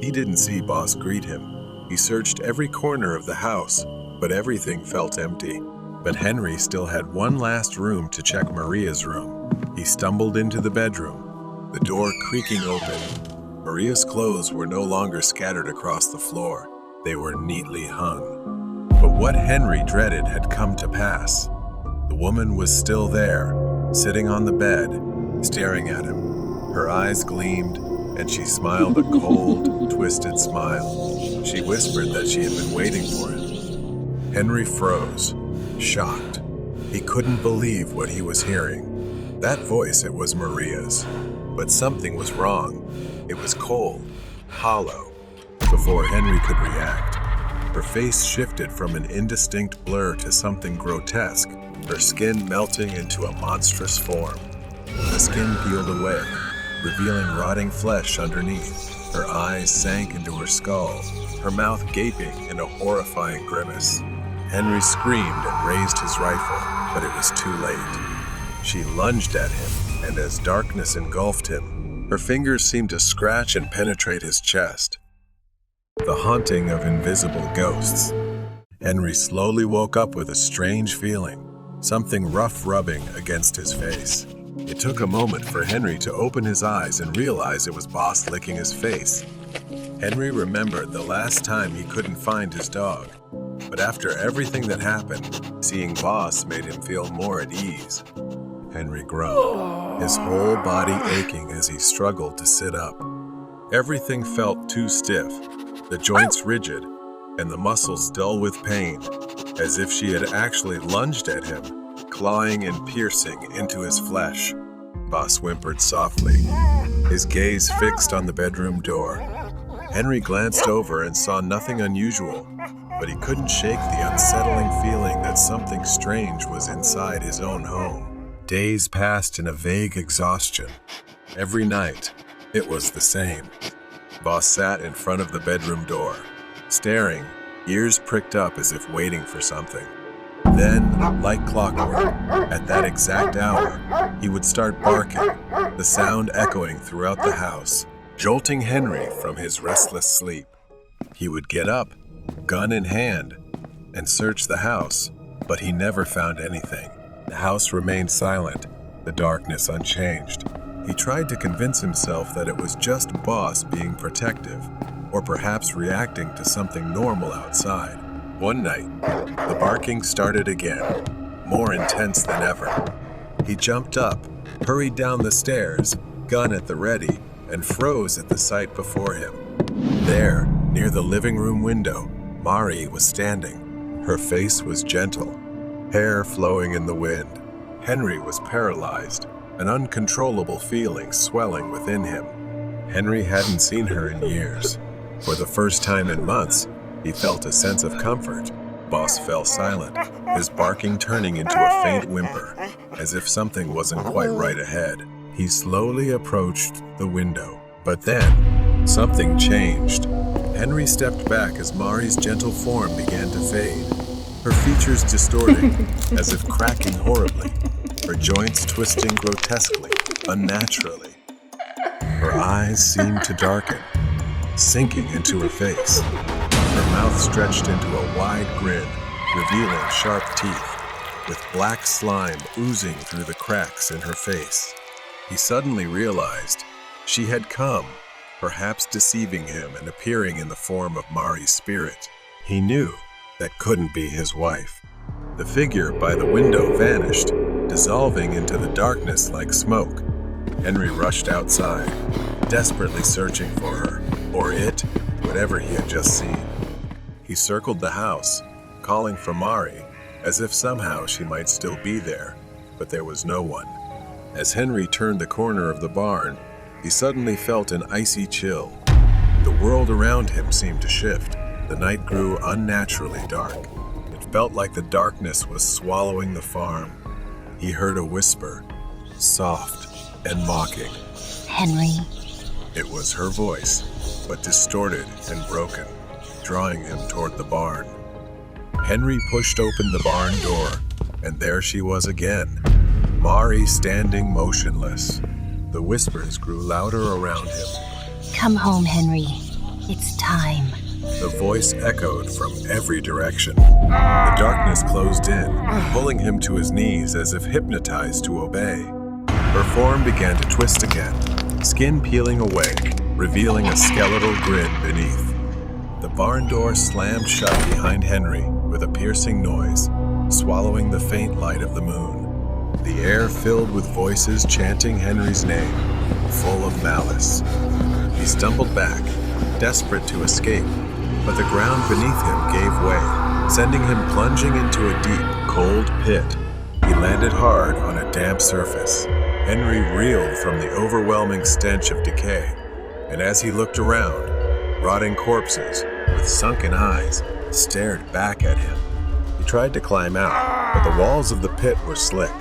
he didn't see Boss greet him. He searched every corner of the house, but everything felt empty. But Henry still had one last room to check, Maria's room. He stumbled into the bedroom, the door creaking open. Maria's clothes were no longer scattered across the floor. They were neatly hung. But what Henry dreaded had come to pass. The woman was still there, sitting on the bed, staring at him. Her eyes gleamed, and she smiled a cold, twisted smile. She whispered that she had been waiting for him. Henry froze, shocked. He couldn't believe what he was hearing. That voice, it was Maria's. But something was wrong. It was cold, hollow. Before Henry could react, her face shifted from an indistinct blur to something grotesque, her skin melting into a monstrous form. The skin peeled away, revealing rotting flesh underneath. Her eyes sank into her skull, her mouth gaping in a horrifying grimace. Henry screamed and raised his rifle, but it was too late. She lunged at him, and as darkness engulfed him, her fingers seemed to scratch and penetrate his chest. The haunting of invisible ghosts. Henry slowly woke up with a strange feeling, something rough rubbing against his face. It took a moment for Henry to open his eyes and realize it was Boss licking his face. Henry remembered the last time he couldn't find his dog, but after everything that happened, seeing Boss made him feel more at ease. Henry groaned, his whole body aching as he struggled to sit up. Everything felt too stiff, the joints rigid, and the muscles dull with pain, as if she had actually lunged at him, clawing and piercing into his flesh. Boss whimpered softly, his gaze fixed on the bedroom door. Henry glanced over and saw nothing unusual, but he couldn't shake the unsettling feeling that something strange was inside his own home. Days passed in a vague exhaustion. Every night, it was the same. Boss sat in front of the bedroom door, staring, ears pricked up as if waiting for something. Then, like clockwork, at that exact hour, he would start barking, the sound echoing throughout the house, jolting Henry from his restless sleep. He would get up, gun in hand, and search the house, but he never found anything. The house remained silent, the darkness unchanged. He tried to convince himself that it was just Boss being protective, or perhaps reacting to something normal outside. One night, the barking started again, more intense than ever. He jumped up, hurried down the stairs, gun at the ready, and froze at the sight before him. There, near the living room window, Mari was standing. Her face was gentle, hair flowing in the wind. Henry was paralyzed, an uncontrollable feeling swelling within him. Henry hadn't seen her in years. For the first time in months, he felt a sense of comfort. Boss fell silent, his barking turning into a faint whimper, as if something wasn't quite right ahead. He slowly approached the window, but then something changed. Henry stepped back as Mari's gentle form began to fade, her features distorting, as if cracking horribly, her joints twisting grotesquely, unnaturally. Her eyes seemed to darken, sinking into her face. Her mouth stretched into a wide grin, revealing sharp teeth, with black slime oozing through the cracks in her face. He suddenly realized she had come, perhaps deceiving him and appearing in the form of Mari's spirit. He knew that couldn't be his wife. The figure by the window vanished, dissolving into the darkness like smoke. Henry rushed outside, desperately searching for her, or it, whatever he had just seen. He circled the house, calling for Mari, as if somehow she might still be there, but there was no one. As Henry turned the corner of the barn, he suddenly felt an icy chill. The world around him seemed to shift. The night grew unnaturally dark. It felt like the darkness was swallowing the farm. He heard a whisper, soft and mocking. Henry. It was her voice, but distorted and broken, drawing him toward the barn. Henry pushed open the barn door, and there she was again, Mari standing motionless. The whispers grew louder around him. Come home, Henry. It's time. The voice echoed from every direction. The darkness closed in, pulling him to his knees as if hypnotized to obey. Her form began to twist again, skin peeling away, revealing a skeletal grin beneath. The barn door slammed shut behind Henry with a piercing noise, swallowing the faint light of the moon. The air filled with voices chanting Henry's name, full of malice. He stumbled back, desperate to escape, but the ground beneath him gave way, sending him plunging into a deep, cold pit. He landed hard on a damp surface. Henry reeled from the overwhelming stench of decay, and as he looked around, rotting corpses, with sunken eyes, stared back at him. He tried to climb out, but the walls of the pit were slick.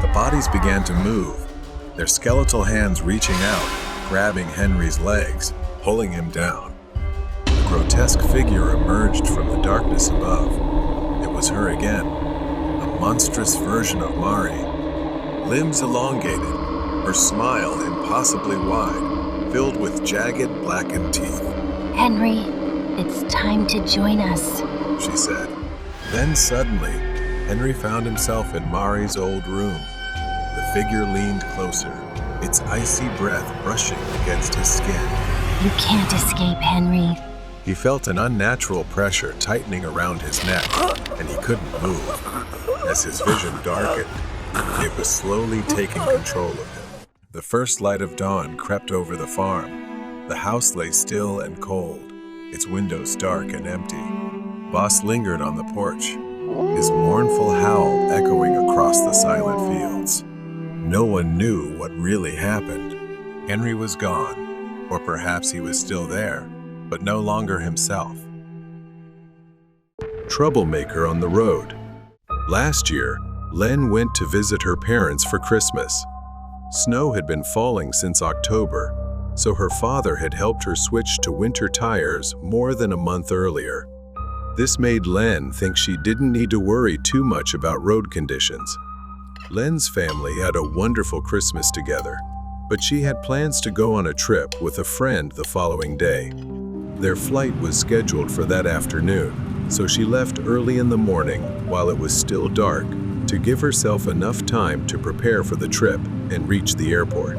The bodies began to move, their skeletal hands reaching out, grabbing Henry's legs, pulling him down. A grotesque figure emerged from the darkness above. It was her again, a monstrous version of Mari. Limbs elongated, her smile impossibly wide, filled with jagged, blackened teeth. Henry, it's time to join us, she said. Then suddenly, Henry found himself in Mari's old room. The figure leaned closer, its icy breath brushing against his skin. You can't escape, Henry. He felt an unnatural pressure tightening around his neck, and he couldn't move. As his vision darkened, it was slowly taking control of him. The first light of dawn crept over the farm, The house lay still and cold, its windows dark and empty. Boss lingered on the porch, his mournful howl echoing across the silent fields. No one knew what really happened. Henry was gone, or perhaps he was still there, but no longer himself. Troublemaker on the road. Last year, Len went to visit her parents for Christmas. Snow had been falling since October, so her father had helped her switch to winter tires more than a month earlier. This made Len think she didn't need to worry too much about road conditions. Len's family had a wonderful Christmas together, but she had plans to go on a trip with a friend the following day. Their flight was scheduled for that afternoon, so she left early in the morning while it was still dark to give herself enough time to prepare for the trip and reach the airport.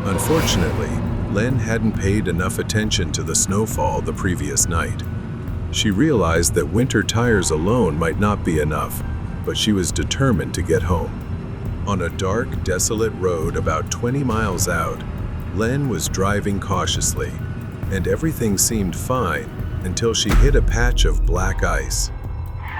Unfortunately, Len hadn't paid enough attention to the snowfall the previous night. She realized that winter tires alone might not be enough, but she was determined to get home. On a dark, desolate road about 20 miles out, Len was driving cautiously, and everything seemed fine until she hit a patch of black ice.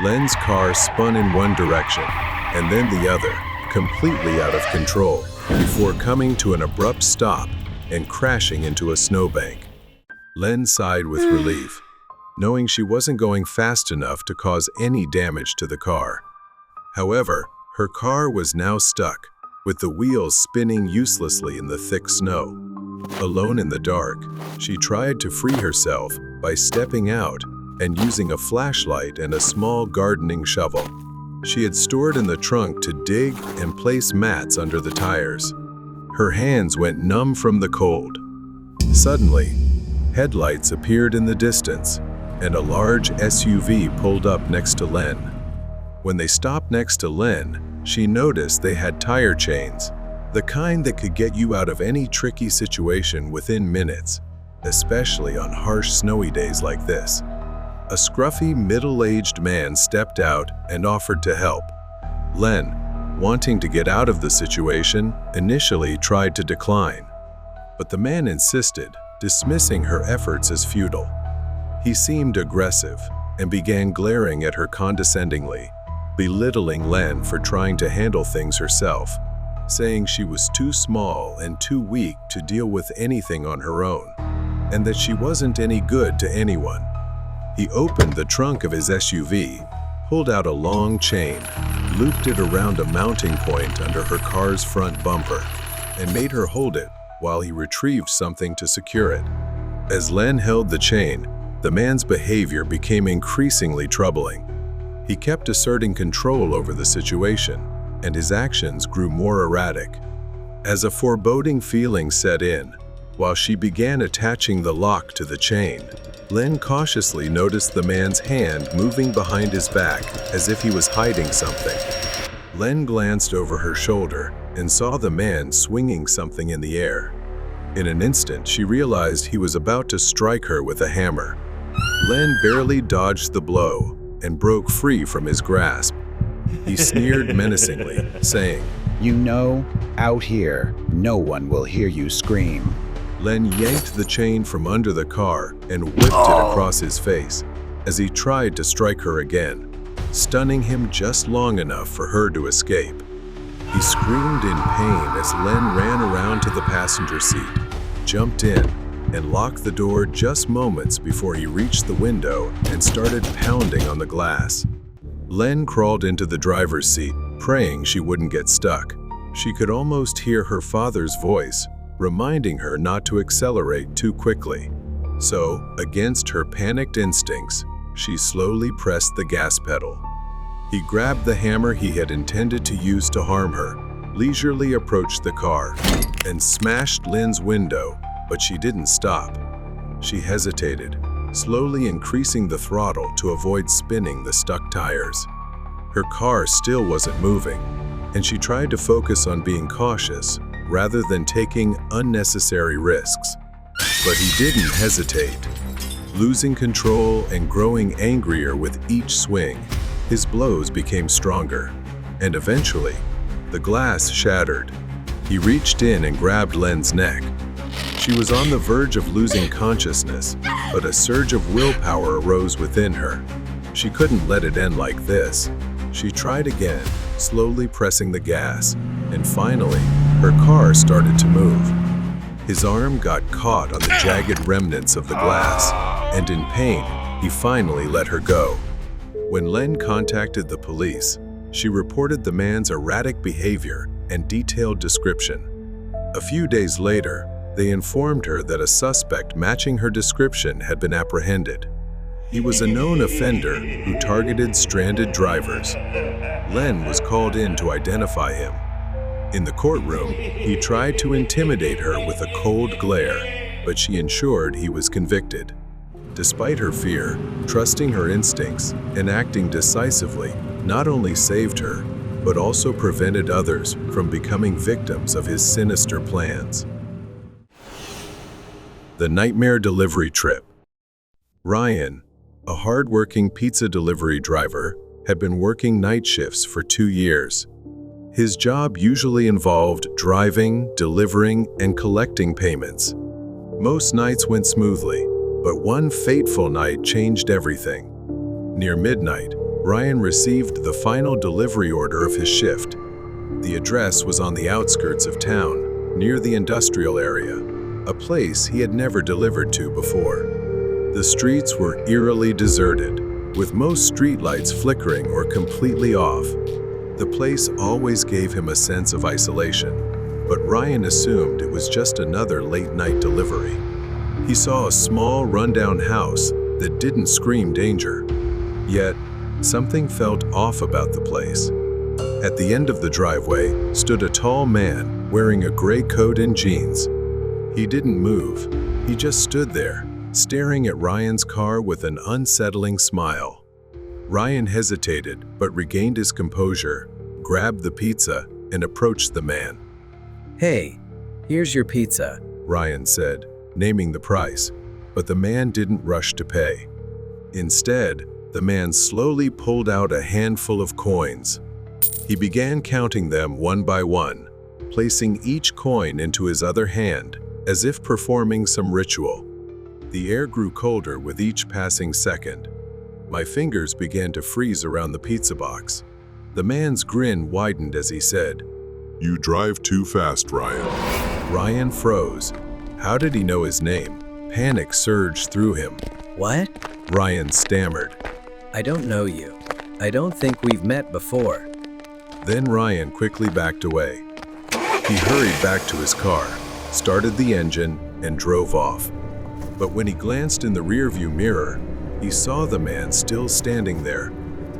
Len's car spun in one direction, and then the other, completely out of control, before coming to an abrupt stop and crashing into a snowbank. Len sighed with relief, knowing she wasn't going fast enough to cause any damage to the car. However, her car was now stuck, with the wheels spinning uselessly in the thick snow. Alone in the dark, she tried to free herself by stepping out and using a flashlight and a small gardening shovel. She had stored in the trunk to dig and place mats under the tires. Her hands went numb from the cold. Suddenly, headlights appeared in the distance, and a large SUV pulled up next to Len. When they stopped next to Len, she noticed they had tire chains, the kind that could get you out of any tricky situation within minutes, especially on harsh snowy days like this. A scruffy, middle-aged man stepped out and offered to help. Len, wanting to get out of the situation, initially tried to decline, but the man insisted, dismissing her efforts as futile. He seemed aggressive and began glaring at her condescendingly, belittling Len for trying to handle things herself, saying she was too small and too weak to deal with anything on her own, and that she wasn't any good to anyone. He opened the trunk of his SUV, pulled out a long chain, looped it around a mounting point under her car's front bumper, and made her hold it while he retrieved something to secure it. As Len held the chain, the man's behavior became increasingly troubling. He kept asserting control over the situation, and his actions grew more erratic. As a foreboding feeling set in, while she began attaching the lock to the chain, Len cautiously noticed the man's hand moving behind his back as if he was hiding something. Len glanced over her shoulder and saw the man swinging something in the air. In an instant, she realized he was about to strike her with a hammer. Len barely dodged the blow and broke free from his grasp. He sneered menacingly, saying, "You know, out here, no one will hear you scream." Len yanked the chain from under the car and whipped it across his face as he tried to strike her again, stunning him just long enough for her to escape. He screamed in pain as Len ran around to the passenger seat, jumped in, and locked the door just moments before he reached the window and started pounding on the glass. Len crawled into the driver's seat, praying she wouldn't get stuck. She could almost hear her father's voice, reminding her not to accelerate too quickly. So, against her panicked instincts, she slowly pressed the gas pedal. He grabbed the hammer he had intended to use to harm her, leisurely approached the car, and smashed Len's window, but she didn't stop. She hesitated, slowly increasing the throttle to avoid spinning the stuck tires. Her car still wasn't moving, and she tried to focus on being cautious rather than taking unnecessary risks. But he didn't hesitate. Losing control and growing angrier with each swing, his blows became stronger, and eventually, the glass shattered. He reached in and grabbed Len's neck. She was on the verge of losing consciousness, but a surge of willpower arose within her. She couldn't let it end like this. She tried again, slowly pressing the gas, and finally, her car started to move. His arm got caught on the jagged remnants of the glass, and in pain, he finally let her go. When Len contacted the police, she reported the man's erratic behavior and detailed description. A few days later, they informed her that a suspect matching her description had been apprehended. He was a known offender who targeted stranded drivers. Len was called in to identify him. In the courtroom, he tried to intimidate her with a cold glare, but she ensured he was convicted. Despite her fear, trusting her instincts and acting decisively not only saved her, but also prevented others from becoming victims of his sinister plans. The Nightmare Delivery Trip. Ryan, a hard-working pizza delivery driver, had been working night shifts for 2 years. His job usually involved driving, delivering, and collecting payments. Most nights went smoothly, but one fateful night changed everything. Near midnight, Ryan received the final delivery order of his shift. The address was on the outskirts of town, near the industrial area, a place he had never delivered to before. The streets were eerily deserted, with most streetlights flickering or completely off. The place always gave him a sense of isolation, but Ryan assumed it was just another late-night delivery. He saw a small, rundown house that didn't scream danger. Yet, something felt off about the place. At the end of the driveway stood a tall man wearing a gray coat and jeans. He didn't move. He just stood there, staring at Ryan's car with an unsettling smile. Ryan hesitated but regained his composure, grabbed the pizza, and approached the man. "Hey, here's your pizza," Ryan said, naming the price, but the man didn't rush to pay. Instead, the man slowly pulled out a handful of coins. He began counting them one by one, placing each coin into his other hand, as if performing some ritual. The air grew colder with each passing second. My fingers began to freeze around the pizza box. The man's grin widened as he said, "You drive too fast, Ryan." Ryan froze. How did he know his name? Panic surged through him. "What? Ryan stammered. I don't know you. I don't think we've met before." Then Ryan quickly backed away. He hurried back to his car, started the engine, and drove off. But when he glanced in the rearview mirror, he saw the man still standing there,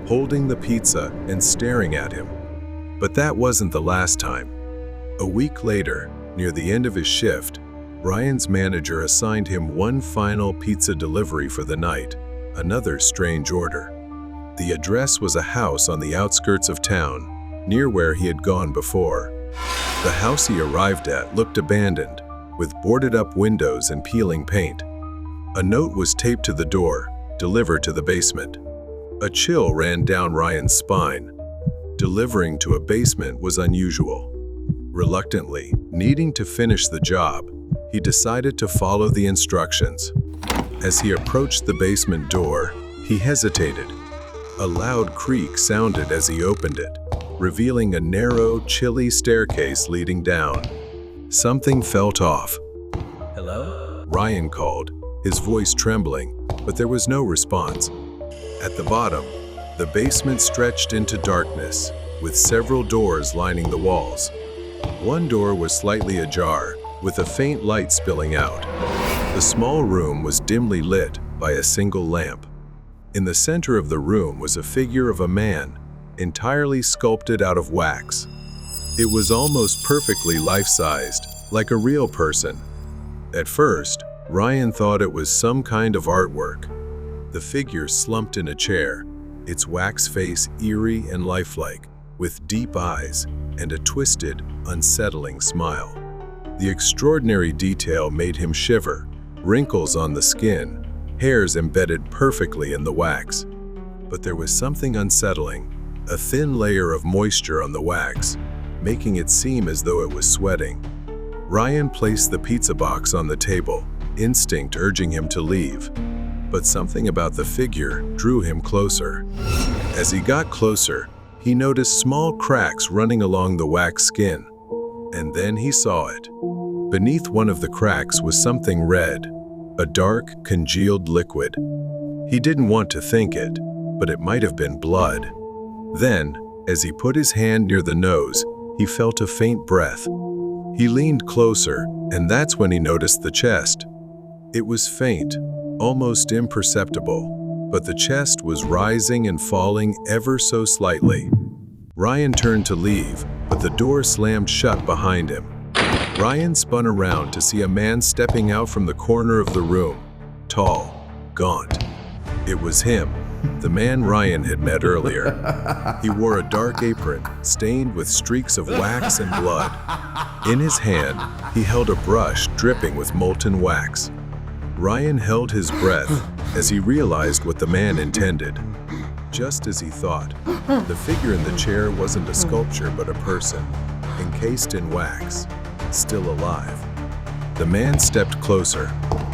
holding the pizza and staring at him. But that wasn't the last time. A week later, near the end of his shift, Ryan's manager assigned him one final pizza delivery for the night, another strange order. The address was a house on the outskirts of town, near where he had gone before. The house he arrived at looked abandoned, with boarded-up windows and peeling paint. A note was taped to the door, delivered to the basement. A chill ran down Ryan's spine. Delivering to a basement was unusual. Reluctantly, needing to finish the job, he decided to follow the instructions. As he approached the basement door, he hesitated. A loud creak sounded as he opened it, revealing a narrow, chilly staircase leading down. Something felt off. "Hello?" Ryan called, his voice trembling, but there was no response. At the bottom, the basement stretched into darkness, with several doors lining the walls. One door was slightly ajar, with a faint light spilling out. The small room was dimly lit by a single lamp. In the center of the room was a figure of a man, entirely sculpted out of wax. It was almost perfectly life-sized, like a real person. At first, Ryan thought it was some kind of artwork. The figure slumped in a chair, its wax face eerie and lifelike, with deep eyes and a twisted, unsettling smile. The extraordinary detail made him shiver, wrinkles on the skin, hairs embedded perfectly in the wax. But there was something unsettling, a thin layer of moisture on the wax, making it seem as though it was sweating. Ryan placed the pizza box on the table, instinct urging him to leave. But something about the figure drew him closer. As he got closer, he noticed small cracks running along the wax skin. And then he saw it. Beneath one of the cracks was something red, a dark, congealed liquid. He didn't want to think it, but it might have been blood. Then, as he put his hand near the nose, he felt a faint breath. He leaned closer, and that's when he noticed the chest. It was faint, almost imperceptible, but the chest was rising and falling ever so slightly. Ryan turned to leave, but the door slammed shut behind him. Ryan spun around to see a man stepping out from the corner of the room, tall, gaunt. It was him, the man Ryan had met earlier. He wore a dark apron, stained with streaks of wax and blood. In his hand, he held a brush dripping with molten wax. Ryan held his breath as he realized what the man intended. Just as he thought, the figure in the chair wasn't a sculpture but a person, encased in wax, still alive. The man stepped closer,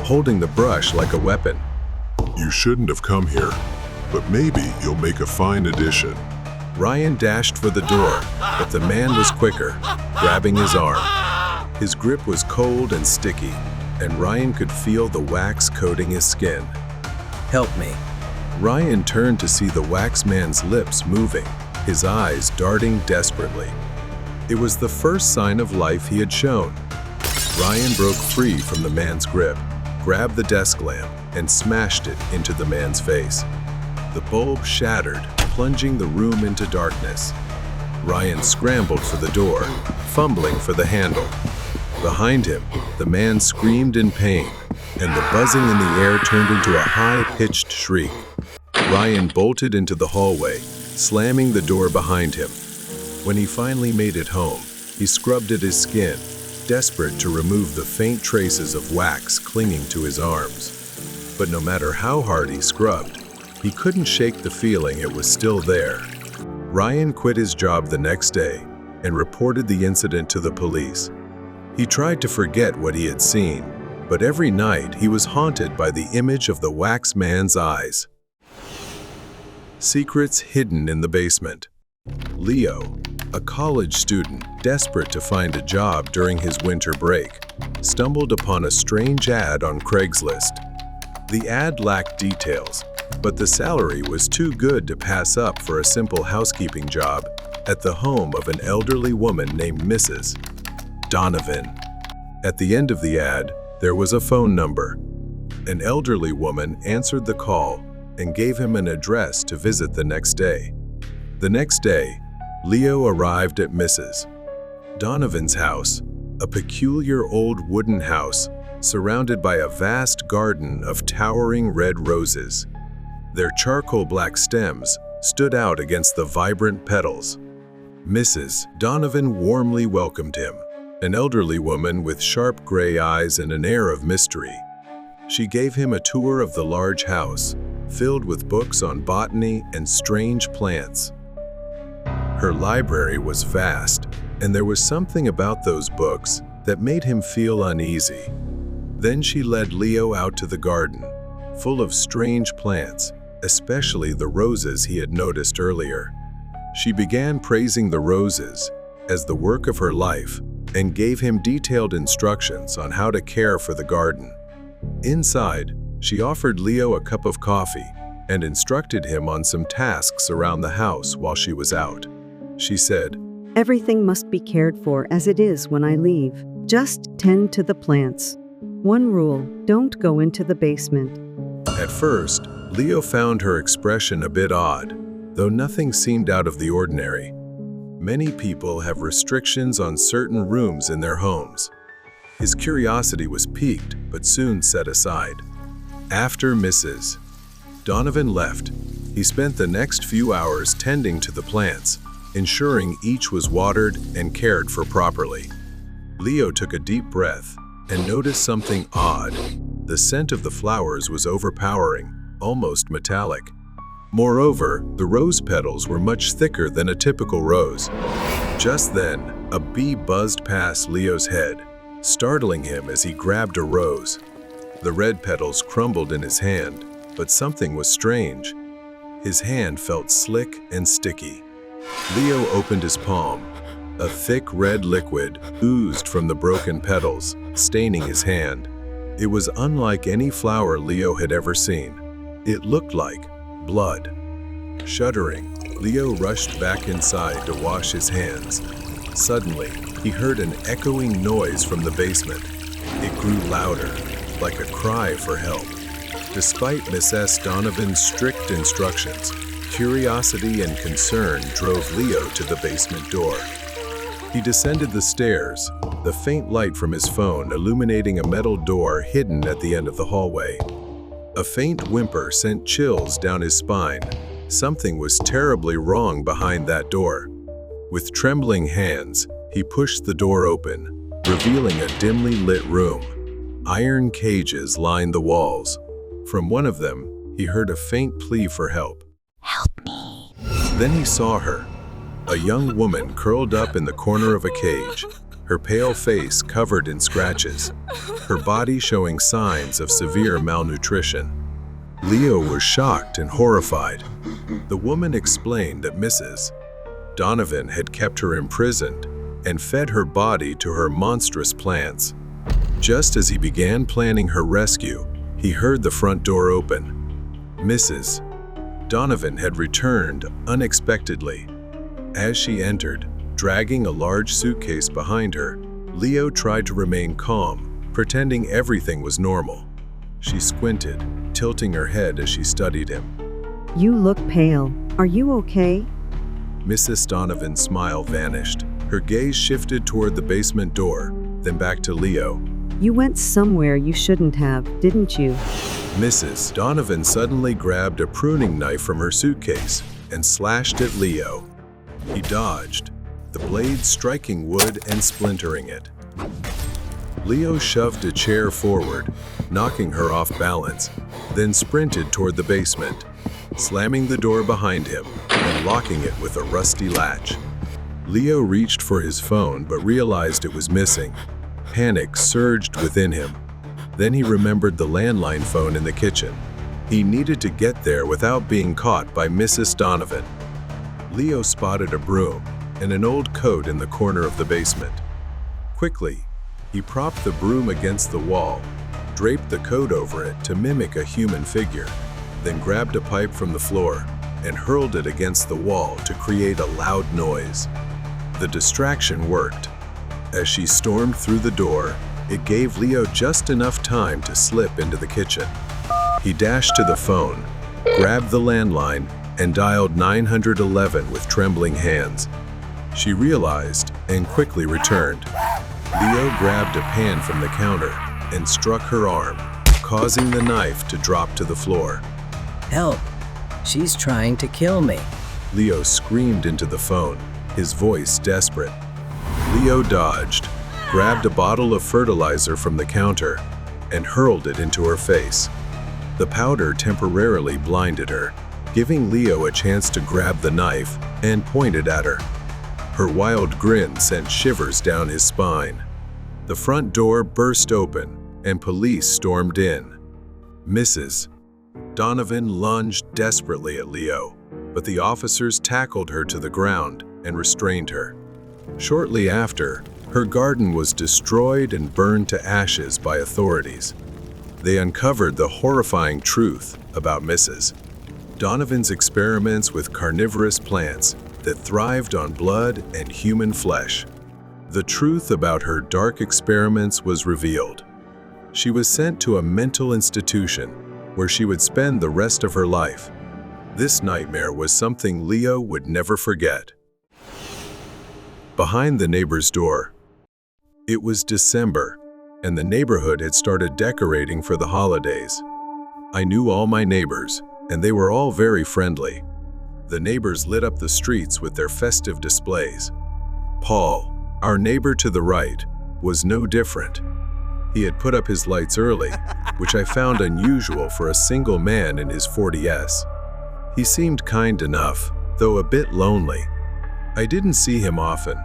holding the brush like a weapon. You shouldn't have come here, but maybe you'll make a fine addition. Ryan dashed for the door, but the man was quicker, grabbing his arm. His grip was cold and sticky, and Ryan could feel the wax coating his skin. Help me. Ryan turned to see the wax man's lips moving, his eyes darting desperately. It was the first sign of life he had shown. Ryan broke free from the man's grip, grabbed the desk lamp, and smashed it into the man's face. The bulb shattered, plunging the room into darkness. Ryan scrambled for the door, fumbling for the handle. Behind him, the man screamed in pain, and the buzzing in the air turned into a high-pitched shriek. Ryan bolted into the hallway, slamming the door behind him. When he finally made it home, he scrubbed at his skin, desperate to remove the faint traces of wax clinging to his arms. But no matter how hard he scrubbed, he couldn't shake the feeling it was still there. Ryan quit his job the next day and reported the incident to the police. He tried to forget what he had seen, but every night he was haunted by the image of the wax man's eyes. Secrets hidden in the basement. Leo, a college student desperate to find a job during his winter break, stumbled upon a strange ad on Craigslist. The ad lacked details, but the salary was too good to pass up for a simple housekeeping job at the home of an elderly woman named Mrs. Donovan. At the end of the ad, there was a phone number. An elderly woman answered the call and gave him an address to visit the next day. The next day, Leo arrived at Mrs. Donovan's house, a peculiar old wooden house surrounded by a vast garden of towering red roses. Their charcoal black stems stood out against the vibrant petals. Mrs. Donovan warmly welcomed him, an elderly woman with sharp gray eyes and an air of mystery. She gave him a tour of the large house, filled with books on botany and strange plants. Her library was vast, and there was something about those books that made him feel uneasy. Then she led Leo out to the garden, full of strange plants, especially the roses he had noticed earlier. She began praising the roses as the work of her life and gave him detailed instructions on how to care for the garden. Inside, she offered Leo a cup of coffee and instructed him on some tasks around the house while she was out. She said, "Everything must be cared for as it is when I leave. Just tend to the plants. One rule, don't go into the basement." At first, Leo found her expression a bit odd, though nothing seemed out of the ordinary. Many people have restrictions on certain rooms in their homes. His curiosity was piqued, but soon set aside. After Mrs. Donovan left, he spent the next few hours tending to the plants, ensuring each was watered and cared for properly. Leo took a deep breath and noticed something odd. The scent of the flowers was overpowering, almost metallic. Moreover, the rose petals were much thicker than a typical rose. Just then, a bee buzzed past Leo's head. startling him as he grabbed a rose. The red petals crumbled in his hand, but something was strange. His hand felt slick and sticky. Leo opened his palm. A thick red liquid oozed from the broken petals, staining his hand. It was unlike any flower Leo had ever seen. It looked like blood. Shuddering, Leo rushed back inside to wash his hands. Suddenly, he heard an echoing noise from the basement. It grew louder, like a cry for help. Despite Mrs. Donovan's strict instructions, curiosity and concern drove Leo to the basement door. He descended the stairs, the faint light from his phone illuminating a metal door hidden at the end of the hallway. A faint whimper sent chills down his spine. Something was terribly wrong behind that door. With trembling hands, he pushed the door open, revealing a dimly lit room. Iron cages lined the walls. From one of them, he heard a faint plea for help. Help me. Then he saw her, a young woman curled up in the corner of a cage, her pale face covered in scratches, her body showing signs of severe malnutrition. Leo was shocked and horrified. The woman explained that Mrs. Donovan had kept her imprisoned and fed her body to her monstrous plants. Just as he began planning her rescue, he heard the front door open. Mrs. Donovan had returned unexpectedly. As she entered, dragging a large suitcase behind her, Leo tried to remain calm, pretending everything was normal. She squinted, tilting her head as she studied him. You look pale. Are you okay? Mrs. Donovan's smile vanished. Her gaze shifted toward the basement door, then back to Leo. You went somewhere you shouldn't have, didn't you? Mrs. Donovan suddenly grabbed a pruning knife from her suitcase and slashed at Leo. He dodged, the blade striking wood and splintering it. Leo shoved a chair forward, knocking her off balance, then sprinted toward the basement, slamming the door behind him and locking it with a rusty latch. Leo reached for his phone but realized it was missing. Panic surged within him. Then he remembered the landline phone in the kitchen. He needed to get there without being caught by Mrs. Donovan. Leo spotted a broom and an old coat in the corner of the basement. Quickly, he propped the broom against the wall, draped the coat over it to mimic a human figure, then grabbed a pipe from the floor and hurled it against the wall to create a loud noise. The distraction worked. As she stormed through the door, it gave Leo just enough time to slip into the kitchen. He dashed to the phone, grabbed the landline, and dialed 911 with trembling hands. She realized and quickly returned. Leo grabbed a pan from the counter and struck her arm, causing the knife to drop to the floor. Help! She's trying to kill me. Leo screamed into the phone, his voice desperate. Leo dodged, grabbed a bottle of fertilizer from the counter, and hurled it into her face. The powder temporarily blinded her, giving Leo a chance to grab the knife and point it at her. Her wild grin sent shivers down his spine. The front door burst open, and police stormed in. Mrs. Donovan lunged desperately at Leo, but the officers tackled her to the ground and restrained her. Shortly after, her garden was destroyed and burned to ashes by authorities. They uncovered the horrifying truth about Mrs. Donovan's experiments with carnivorous plants that thrived on blood and human flesh. The truth about her dark experiments was revealed. She was sent to a mental institution where she would spend the rest of her life. This nightmare was something Leo would never forget. Behind the neighbor's door. It was December, and the neighborhood had started decorating for the holidays. I knew all my neighbors, and they were all very friendly. The neighbors lit up the streets with their festive displays. Paul, our neighbor to the right, was no different. He had put up his lights early, which I found unusual for a single man in his 40s. He seemed kind enough, though a bit lonely. I didn't see him often.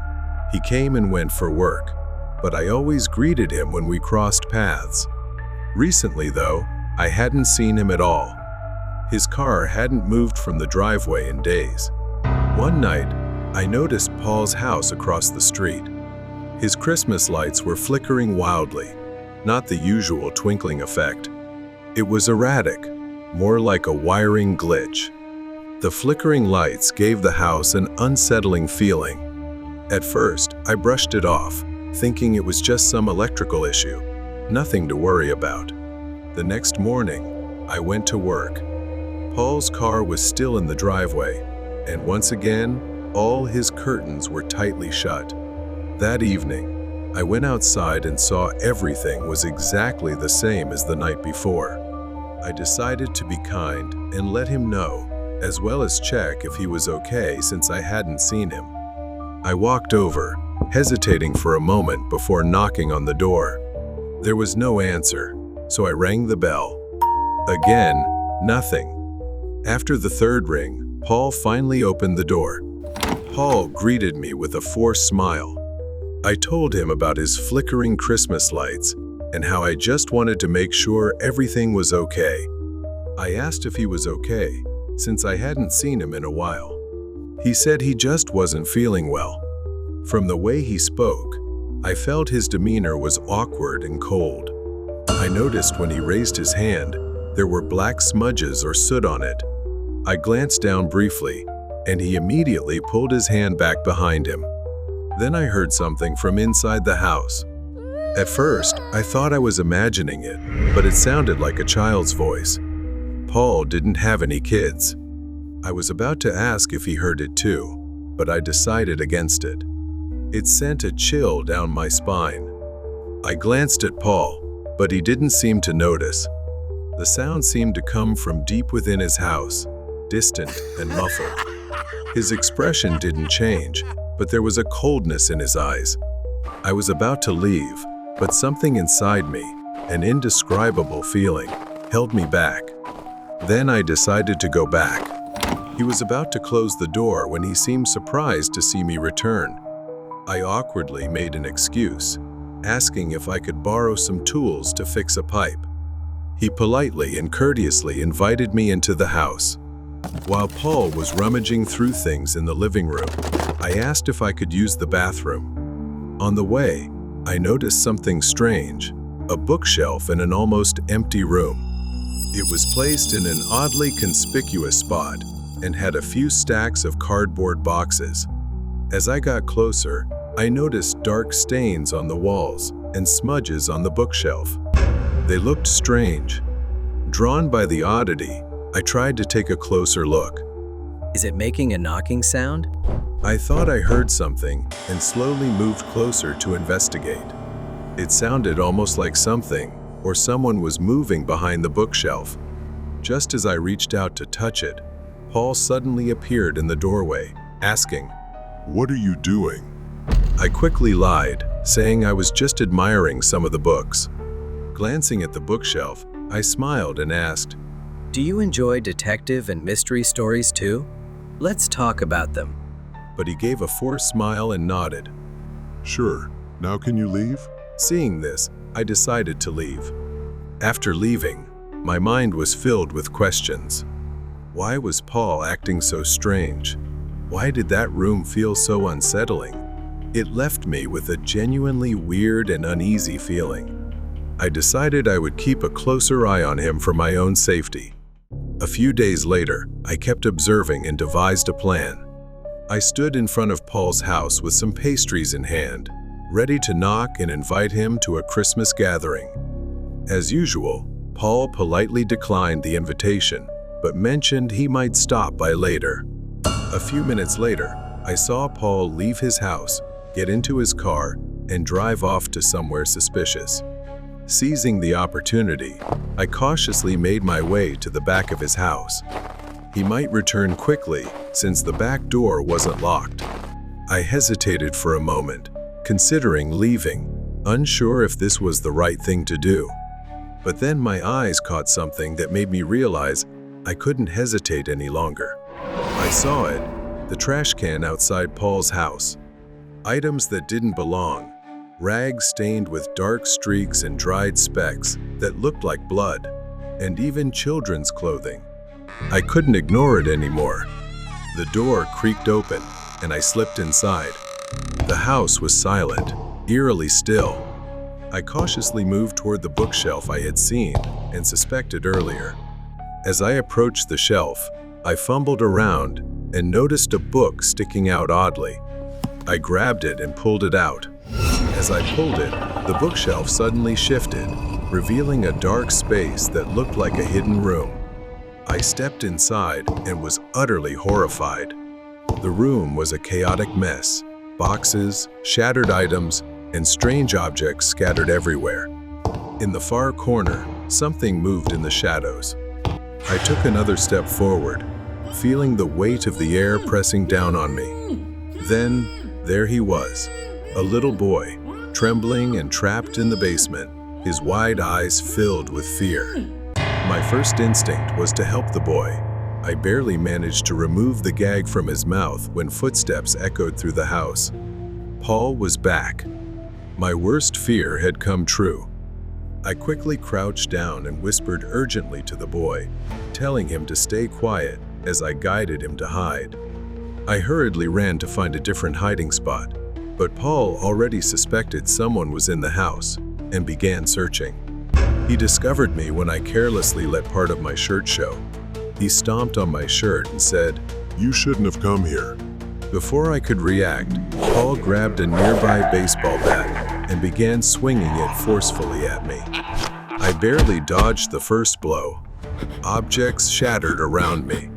He came and went for work, but I always greeted him when we crossed paths. Recently, though, I hadn't seen him at all. His car hadn't moved from the driveway in days. One night, I noticed Paul's house across the street. His Christmas lights were flickering wildly, not the usual twinkling effect. It was erratic, more like a wiring glitch. The flickering lights gave the house an unsettling feeling. At first, I brushed it off, thinking it was just some electrical issue, nothing to worry about. The next morning, I went to work. Paul's car was still in the driveway, and once again, all his curtains were tightly shut. That evening, I went outside and saw everything was exactly the same as the night before. I decided to be kind and let him know, as well as check if he was okay since I hadn't seen him. I walked over, hesitating for a moment before knocking on the door. There was no answer, so I rang the bell. Again, nothing. After the third ring, Paul finally opened the door. Paul greeted me with a forced smile. I told him about his flickering Christmas lights and how I just wanted to make sure everything was okay. I asked if he was okay, since I hadn't seen him in a while. He said he just wasn't feeling well. From the way he spoke, I felt his demeanor was awkward and cold. I noticed when he raised his hand, there were black smudges or soot on it. I glanced down briefly, and he immediately pulled his hand back behind him. Then I heard something from inside the house. At first, I thought I was imagining it, but it sounded like a child's voice. Paul didn't have any kids. I was about to ask if he heard it too, but I decided against it. It sent a chill down my spine. I glanced at Paul, but he didn't seem to notice. The sound seemed to come from deep within his house, distant and muffled. His expression didn't change, but there was a coldness in his eyes. I was about to leave, but something inside me, an indescribable feeling, held me back. Then I decided to go back. He was about to close the door when he seemed surprised to see me return. I awkwardly made an excuse, asking if I could borrow some tools to fix a pipe. He politely and courteously invited me into the house. While Paul was rummaging through things in the living room, I asked if I could use the bathroom. On the way, I noticed something strange, a bookshelf in an almost empty room. It was placed in an oddly conspicuous spot and had a few stacks of cardboard boxes. As I got closer, I noticed dark stains on the walls and smudges on the bookshelf. They looked strange. Drawn by the oddity, I tried to take a closer look. Is it making a knocking sound? I thought I heard something and slowly moved closer to investigate. It sounded almost like something or someone was moving behind the bookshelf. Just as I reached out to touch it, Paul suddenly appeared in the doorway, asking, What are you doing? I quickly lied, saying I was just admiring some of the books. Glancing at the bookshelf, I smiled and asked, Do you enjoy detective and mystery stories too? Let's talk about them. But he gave a forced smile and nodded. Sure. Now can you leave? Seeing this, I decided to leave. After leaving, my mind was filled with questions. Why was Paul acting so strange? Why did that room feel so unsettling? It left me with a genuinely weird and uneasy feeling. I decided I would keep a closer eye on him for my own safety. A few days later, I kept observing and devised a plan. I stood in front of Paul's house with some pastries in hand, ready to knock and invite him to a Christmas gathering. As usual, Paul politely declined the invitation, but mentioned he might stop by later. A few minutes later, I saw Paul leave his house, get into his car, and drive off to somewhere suspicious. Seizing the opportunity, I cautiously made my way to the back of his house. He might return quickly, since the back door wasn't locked. I hesitated for a moment, considering leaving, unsure if this was the right thing to do. But then my eyes caught something that made me realize I couldn't hesitate any longer. I saw it, the trash can outside Paul's house. Items that didn't belong, rags stained with dark streaks and dried specks that looked like blood, and even children's clothing. I couldn't ignore it anymore. The door creaked open, and I slipped inside. The house was silent, eerily still. I cautiously moved toward the bookshelf I had seen and suspected earlier. As I approached the shelf, I fumbled around and noticed a book sticking out oddly. I grabbed it and pulled it out. As I pulled it, the bookshelf suddenly shifted, revealing a dark space that looked like a hidden room. I stepped inside and was utterly horrified. The room was a chaotic mess, boxes, shattered items, and strange objects scattered everywhere. In the far corner, something moved in the shadows. I took another step forward, feeling the weight of the air pressing down on me. Then, there he was, a little boy, trembling and trapped in the basement, his wide eyes filled with fear. My first instinct was to help the boy. I barely managed to remove the gag from his mouth when footsteps echoed through the house. Paul was back. My worst fear had come true. I quickly crouched down and whispered urgently to the boy, telling him to stay quiet as I guided him to hide. I hurriedly ran to find a different hiding spot, but Paul already suspected someone was in the house and began searching. He discovered me when I carelessly let part of my shirt show. He stomped on my shirt and said, You shouldn't have come here. Before I could react, Paul grabbed a nearby baseball bat and began swinging it forcefully at me. I barely dodged the first blow. Objects shattered around me.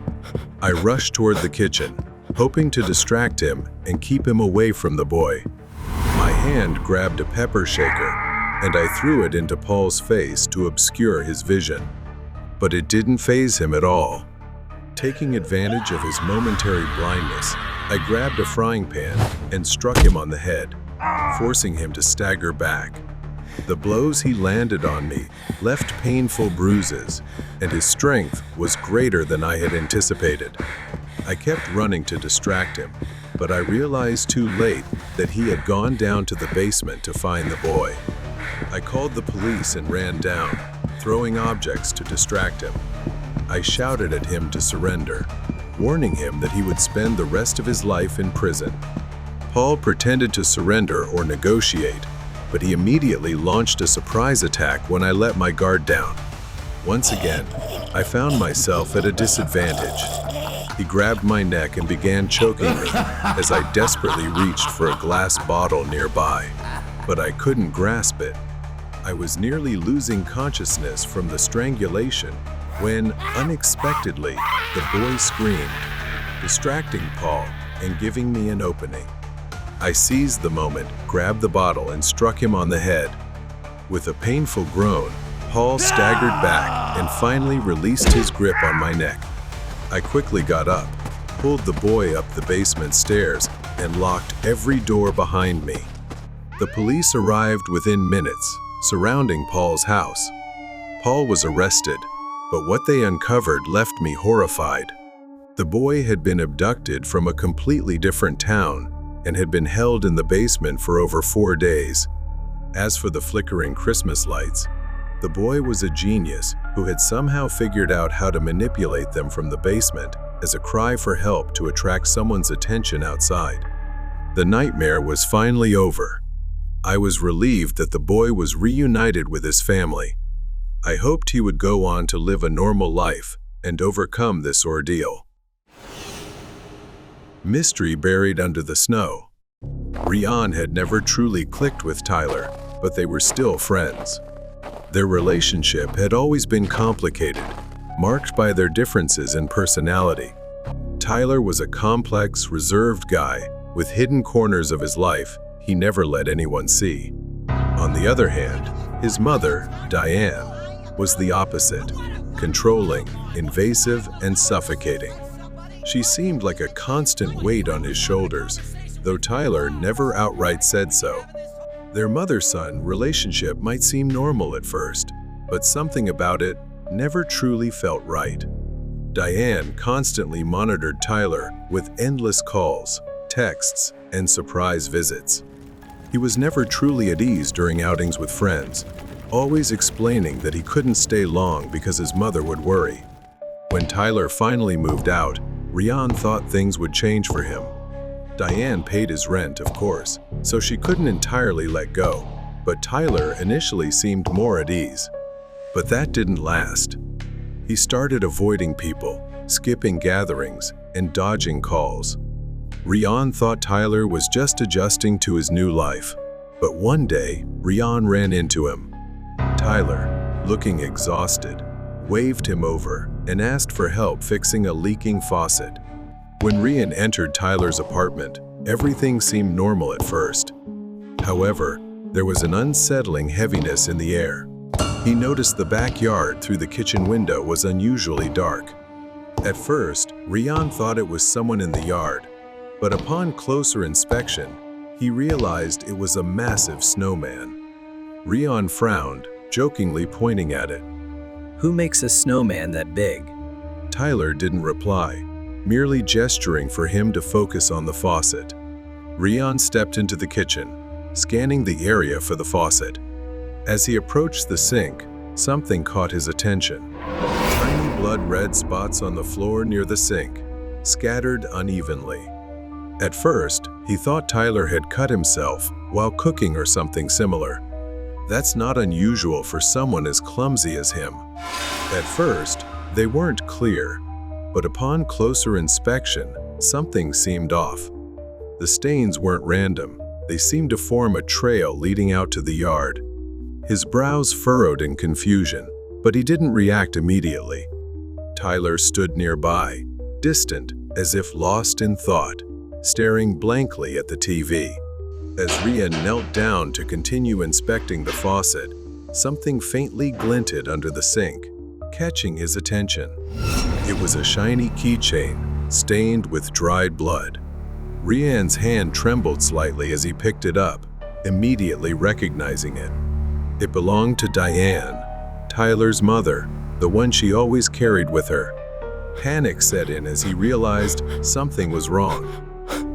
I rushed toward the kitchen, hoping to distract him and keep him away from the boy. My hand grabbed a pepper shaker, and I threw it into Paul's face to obscure his vision. But it didn't faze him at all. Taking advantage of his momentary blindness, I grabbed a frying pan and struck him on the head, forcing him to stagger back. The blows he landed on me left painful bruises, and his strength was greater than I had anticipated. I kept running to distract him, but I realized too late that he had gone down to the basement to find the boy. I called the police and ran down, throwing objects to distract him. I shouted at him to surrender, warning him that he would spend the rest of his life in prison. Paul pretended to surrender or negotiate, but he immediately launched a surprise attack when I let my guard down. Once again, I found myself at a disadvantage. He grabbed my neck and began choking me as I desperately reached for a glass bottle nearby, but I couldn't grasp it. I was nearly losing consciousness from the strangulation when, unexpectedly, the boy screamed, distracting Paul and giving me an opening. I seized the moment, grabbed the bottle, and struck him on the head. With a painful groan, Paul staggered back and finally released his grip on my neck. I quickly got up, pulled the boy up the basement stairs, and locked every door behind me. The police arrived within minutes, surrounding Paul's house. Paul was arrested, but what they uncovered left me horrified. The boy had been abducted from a completely different town and had been held in the basement for over 4 days. As for the flickering Christmas lights, the boy was a genius who had somehow figured out how to manipulate them from the basement as a cry for help to attract someone's attention outside. The nightmare was finally over. I was relieved that the boy was reunited with his family. I hoped he would go on to live a normal life and overcome this ordeal. Mystery buried under the snow. Rian had never truly clicked with Tyler, but they were still friends. Their relationship had always been complicated, marked by their differences in personality. Tyler was a complex, reserved guy with hidden corners of his life he never let anyone see. On the other hand, his mother, Diane, was the opposite, controlling, invasive, and suffocating. She seemed like a constant weight on his shoulders, though Tyler never outright said so. Their mother-son relationship might seem normal at first, but something about it never truly felt right. Diane constantly monitored Tyler with endless calls, texts, and surprise visits. He He was never truly at ease during outings with friends, always explaining that he couldn't stay long because his mother would worry. When Tyler finally moved out, Rian thought things would change for him. Diane paid his rent, of course, so she couldn't entirely let go, but Tyler initially seemed more at ease. But that didn't last. He started avoiding people, skipping gatherings, and dodging calls. Rian thought Tyler was just adjusting to his new life, but one day, Rian ran into him. Tyler, looking exhausted, waved him over and asked for help fixing a leaking faucet. When Rian entered Tyler's apartment, everything seemed normal at first. However, there was an unsettling heaviness in the air. He noticed the backyard through the kitchen window was unusually dark. At first, Rian thought it was someone in the yard, but upon closer inspection, he realized it was a massive snowman. Rian frowned, jokingly pointing at it. Who makes a snowman that big? Tyler didn't reply, merely gesturing for him to focus on the faucet. Rian stepped into the kitchen, scanning the area for the faucet. As he approached the sink, something caught his attention. Tiny blood-red spots on the floor near the sink, scattered unevenly. At first, he thought Tyler had cut himself while cooking or something similar. That's not unusual for someone as clumsy as him. At first, they weren't clear, but upon closer inspection, something seemed off. The stains weren't random. They seemed to form a trail leading out to the yard. His brows furrowed in confusion, but he didn't react immediately. Tyler stood nearby, distant, as if lost in thought, staring blankly at the TV. As Rian knelt down to continue inspecting the faucet, something faintly glinted under the sink, catching his attention. It was a shiny keychain, stained with dried blood. Rian's hand trembled slightly as he picked it up, immediately recognizing it. It belonged to Diane, Tyler's mother, the one she always carried with her. Panic set in as he realized something was wrong.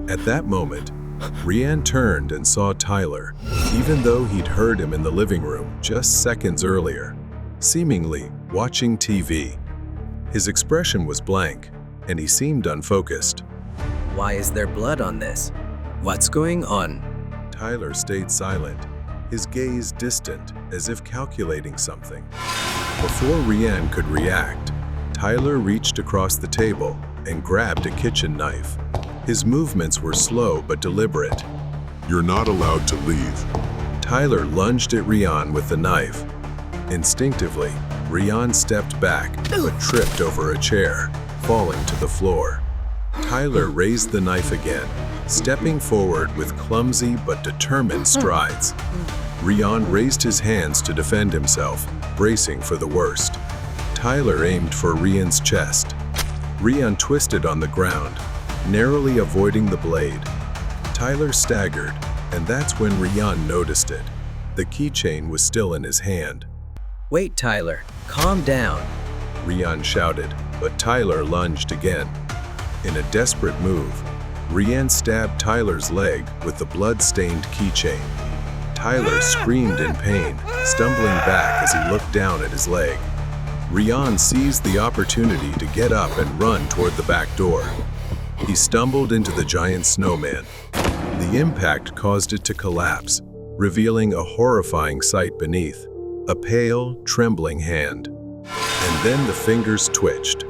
At that moment, Rian turned and saw Tyler, even though he'd heard him in the living room just seconds earlier, seemingly watching TV. His expression was blank, and he seemed unfocused. Why is there blood on this? What's going on? Tyler stayed silent, his gaze distant, as if calculating something. Before Rian could react, Tyler reached across the table and grabbed a kitchen knife. His movements were slow but deliberate. You're not allowed to leave. Tyler lunged at Rian with the knife. Instinctively, Rian stepped back but tripped over a chair, falling to the floor. Tyler raised the knife again, stepping forward with clumsy but determined strides. Rian raised his hands to defend himself, bracing for the worst. Tyler aimed for Rian's chest. Rian twisted on the ground, narrowly avoiding the blade. Tyler staggered, and that's when Rian noticed it. The keychain was still in his hand. Wait, Tyler, calm down. Rian shouted, but Tyler lunged again. In a desperate move, Rian stabbed Tyler's leg with the blood-stained keychain. Tyler screamed in pain, stumbling back as he looked down at his leg. Rian seized the opportunity to get up and run toward the back door. He stumbled into the giant snowman. The impact caused it to collapse, revealing a horrifying sight beneath, a pale, trembling hand. And then the fingers twitched.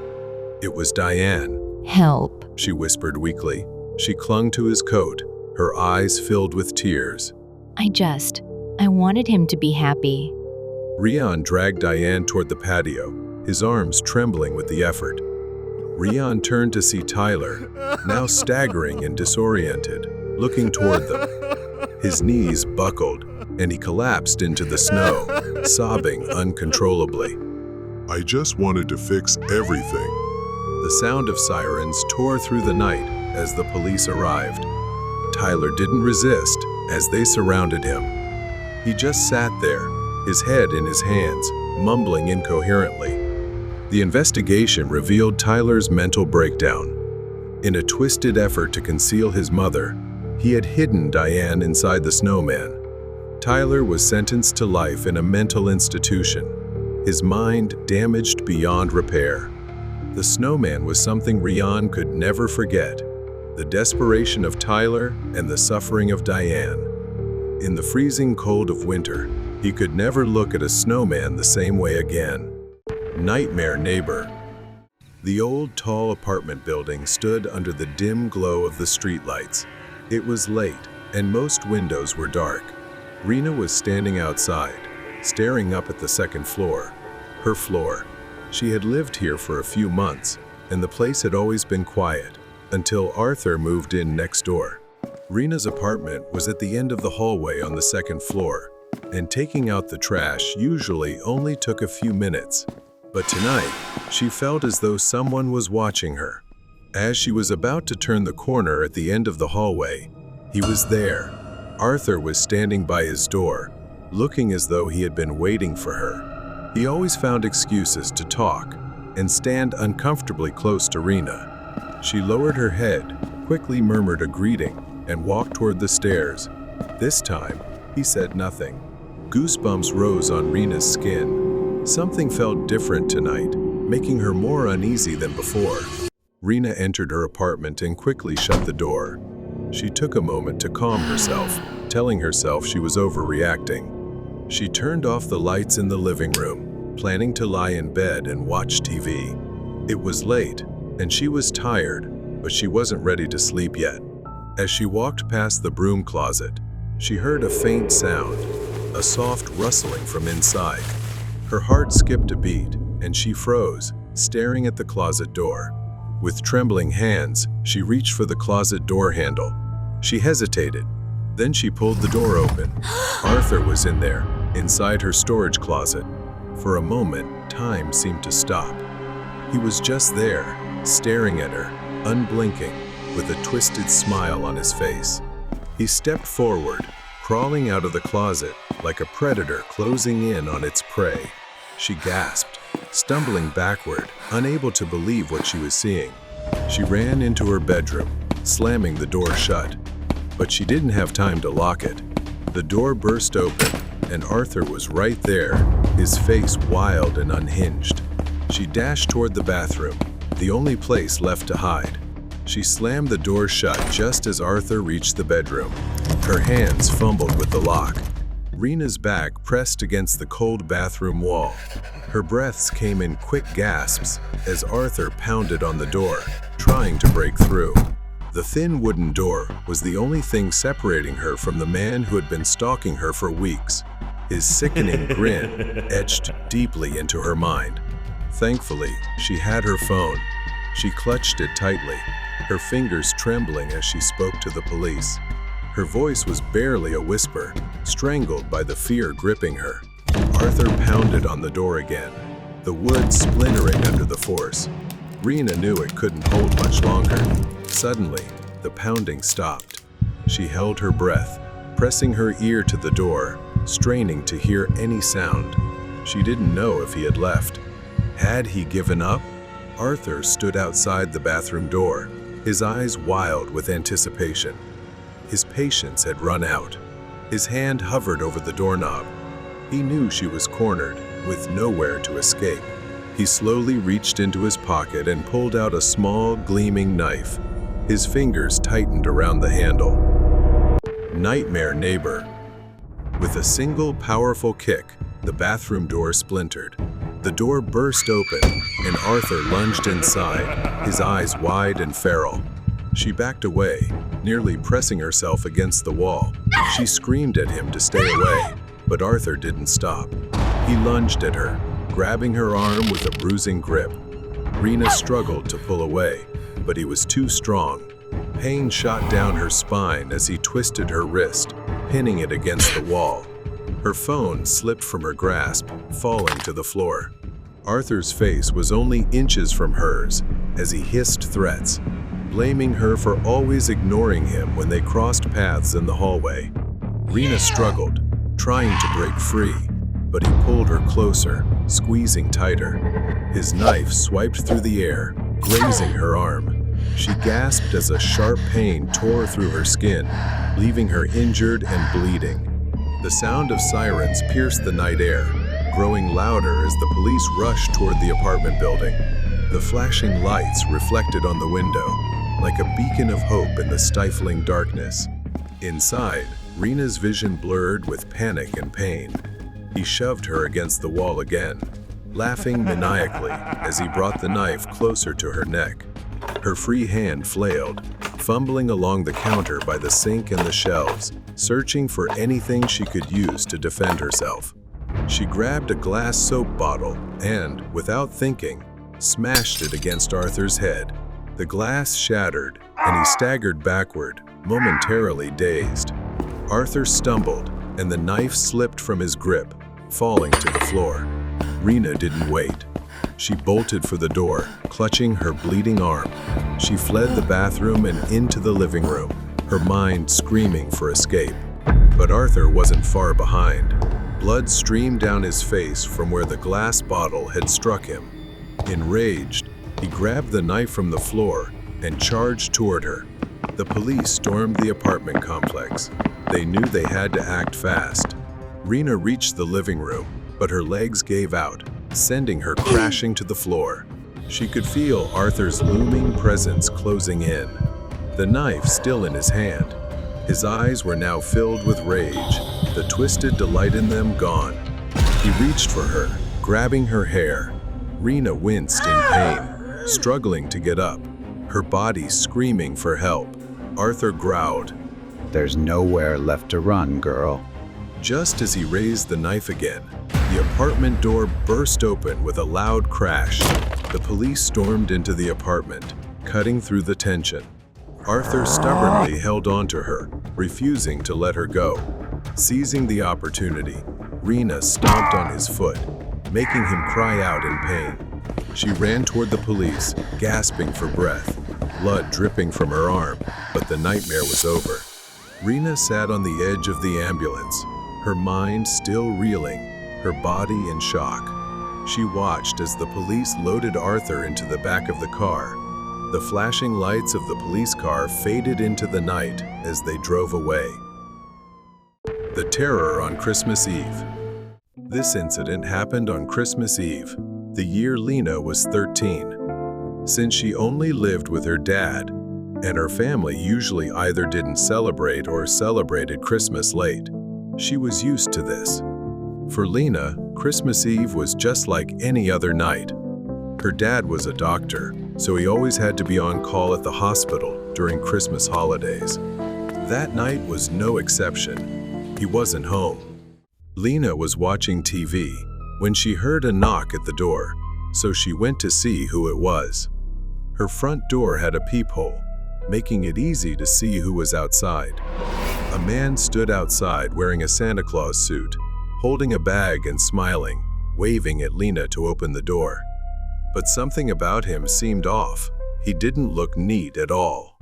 It was Diane. Help. She whispered weakly. She clung to his coat, her eyes filled with tears. I wanted him to be happy. Rian dragged Diane toward the patio, his arms trembling with the effort. Rian turned to see Tyler, now staggering and disoriented, looking toward them. His knees buckled, and he collapsed into the snow, sobbing uncontrollably. I just wanted to fix everything. The sound of sirens tore through the night as the police arrived. Tyler didn't resist as they surrounded him. He just sat there, his head in his hands, mumbling incoherently. The investigation revealed Tyler's mental breakdown. In a twisted effort to conceal his mother, He had hidden Diane inside the snowman. Tyler was sentenced to life in a mental institution, his mind damaged beyond repair. The snowman was something Rian could never forget, the desperation of Tyler and the suffering of Diane. In the freezing cold of winter, he could never look at a snowman the same way again. Nightmare neighbor. The old, tall apartment building stood under the dim glow of the streetlights. It was late, and most windows were dark. Rena was standing outside, staring up at the second floor. Her floor. She had lived here for a few months, and the place had always been quiet, until Arthur moved in next door. Rena's apartment was at the end of the hallway on the second floor, and taking out the trash usually only took a few minutes. But tonight, she felt as though someone was watching her. As she was about to turn the corner at the end of the hallway, he was there. Arthur was standing by his door, looking as though he had been waiting for her. He always found excuses to talk and stand uncomfortably close to Rena. She lowered her head, quickly murmured a greeting, and walked toward the stairs. This time, he said nothing. Goosebumps rose on Rena's skin. Something felt different tonight, making her more uneasy than before. Rena entered her apartment and quickly shut the door. She took a moment to calm herself, telling herself she was overreacting. She turned off the lights in the living room, planning to lie in bed and watch TV. It was late, and she was tired, but she wasn't ready to sleep yet. As she walked past the broom closet, she heard a faint sound, a soft rustling from inside. Her heart skipped a beat, and she froze, staring at the closet door. With trembling hands, she reached for the closet door handle. She hesitated. Then she pulled the door open. Arthur was in there, inside her storage closet. For a moment, time seemed to stop. He was just there, staring at her, unblinking, with a twisted smile on his face. He stepped forward, crawling out of the closet like a predator closing in on its prey. She gasped, stumbling backward, unable to believe what she was seeing. She ran into her bedroom, slamming the door shut. But she didn't have time to lock it. The door burst open, and Arthur was right there, his face wild and unhinged. She dashed toward the bathroom, the only place left to hide. She slammed the door shut just as Arthur reached the bedroom. Her hands fumbled with the lock. Rena's back pressed against the cold bathroom wall. Her breaths came in quick gasps as Arthur pounded on the door, trying to break through. The thin wooden door was the only thing separating her from the man who had been stalking her for weeks. His sickening grin etched deeply into her mind. Thankfully, she had her phone. She clutched it tightly, her fingers trembling as she spoke to the police. Her voice was barely a whisper, strangled by the fear gripping her. Arthur pounded on the door again, the wood splintering under the force. Rena knew it couldn't hold much longer. Suddenly, the pounding stopped. She held her breath, pressing her ear to the door, straining to hear any sound. She didn't know if he had left. Had he given up? Arthur stood outside the bathroom door, his eyes wild with anticipation. His patience had run out. His hand hovered over the doorknob. He knew she was cornered, with nowhere to escape. He slowly reached into his pocket and pulled out a small, gleaming knife. His fingers tightened around the handle. Nightmare neighbor. With a single powerful kick, the bathroom door splintered. The door burst open, and Arthur lunged inside, his eyes wide and feral. She backed away, nearly pressing herself against the wall. She screamed at him to stay away, but Arthur didn't stop. He lunged at her, grabbing her arm with a bruising grip. Rena struggled to pull away, but he was too strong. Pain shot down her spine as he twisted her wrist, pinning it against the wall. Her phone slipped from her grasp, falling to the floor. Arthur's face was only inches from hers as he hissed threats, blaming her for always ignoring him when they crossed paths in the hallway. Rena struggled, trying to break free, but he pulled her closer, squeezing tighter. His knife swiped through the air, grazing her arm. She gasped as a sharp pain tore through her skin, leaving her injured and bleeding. The sound of sirens pierced the night air, growing louder as the police rushed toward the apartment building. The flashing lights reflected on the window, like a beacon of hope in the stifling darkness. Inside, Rena's vision blurred with panic and pain. He shoved her against the wall again, laughing maniacally as he brought the knife closer to her neck. Her free hand flailed, fumbling along the counter by the sink and the shelves, searching for anything she could use to defend herself. She grabbed a glass soap bottle and, without thinking, smashed it against Arthur's head. The glass shattered, and he staggered backward, momentarily dazed. Arthur stumbled, and the knife slipped from his grip, falling to the floor. Rena didn't wait. She bolted for the door, clutching her bleeding arm. She fled the bathroom and into the living room, her mind screaming for escape. But Arthur wasn't far behind. Blood streamed down his face from where the glass bottle had struck him. Enraged, he grabbed the knife from the floor and charged toward her. The police stormed the apartment complex. They knew they had to act fast. Rena reached the living room, but her legs gave out, sending her crashing to the floor. She could feel Arthur's looming presence closing in, the knife still in his hand. His eyes were now filled with rage, the twisted delight in them gone. He reached for her, grabbing her hair. Rena winced in pain, struggling to get up, her body screaming for help. Arthur growled. There's nowhere left to run, girl. Just as he raised the knife again, the apartment door burst open with a loud crash. The police stormed into the apartment, cutting through the tension. Arthur stubbornly held on to her, refusing to let her go. Seizing the opportunity, Rena stomped on his foot, making him cry out in pain. She ran toward the police, gasping for breath, blood dripping from her arm, but the nightmare was over. Rena sat on the edge of the ambulance, her mind still reeling, her body in shock. She watched as the police loaded Arthur into the back of the car. The flashing lights of the police car faded into the night as they drove away. The terror on Christmas Eve. This incident happened on Christmas Eve, the year Lena was 13. Since she only lived with her dad, and her family usually either didn't celebrate or celebrated Christmas late, she was used to this. For Lena, Christmas Eve was just like any other night. Her dad was a doctor, so he always had to be on call at the hospital during Christmas holidays. That night was no exception. He wasn't home. Lena was watching TV when she heard a knock at the door, so she went to see who it was. Her front door had a peephole, making it easy to see who was outside. A man stood outside wearing a Santa Claus suit, holding a bag and smiling, waving at Lena to open the door. But something about him seemed off. He didn't look neat at all.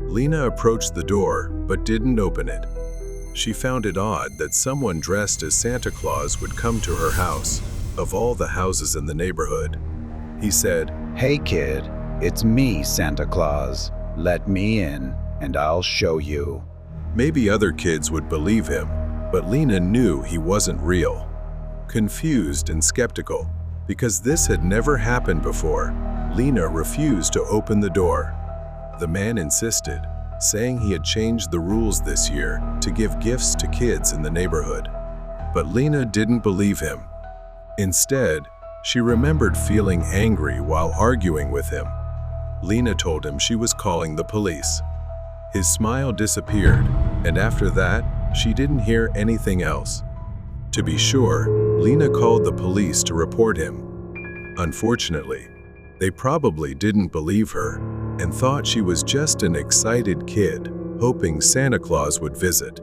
Lena approached the door, but didn't open it. She found it odd that someone dressed as Santa Claus would come to her house, of all the houses in the neighborhood. He said, Hey kid, it's me, Santa Claus. Let me in, and I'll show you. Maybe other kids would believe him, but Lena knew he wasn't real. Confused and skeptical, because this had never happened before, Lena refused to open the door. The man insisted, saying he had changed the rules this year to give gifts to kids in the neighborhood. But Lena didn't believe him. Instead, she remembered feeling angry while arguing with him. Lena told him she was calling the police. His smile disappeared, and after that, she didn't hear anything else. To be sure, Lena called the police to report him. Unfortunately, they probably didn't believe her and thought she was just an excited kid, hoping Santa Claus would visit.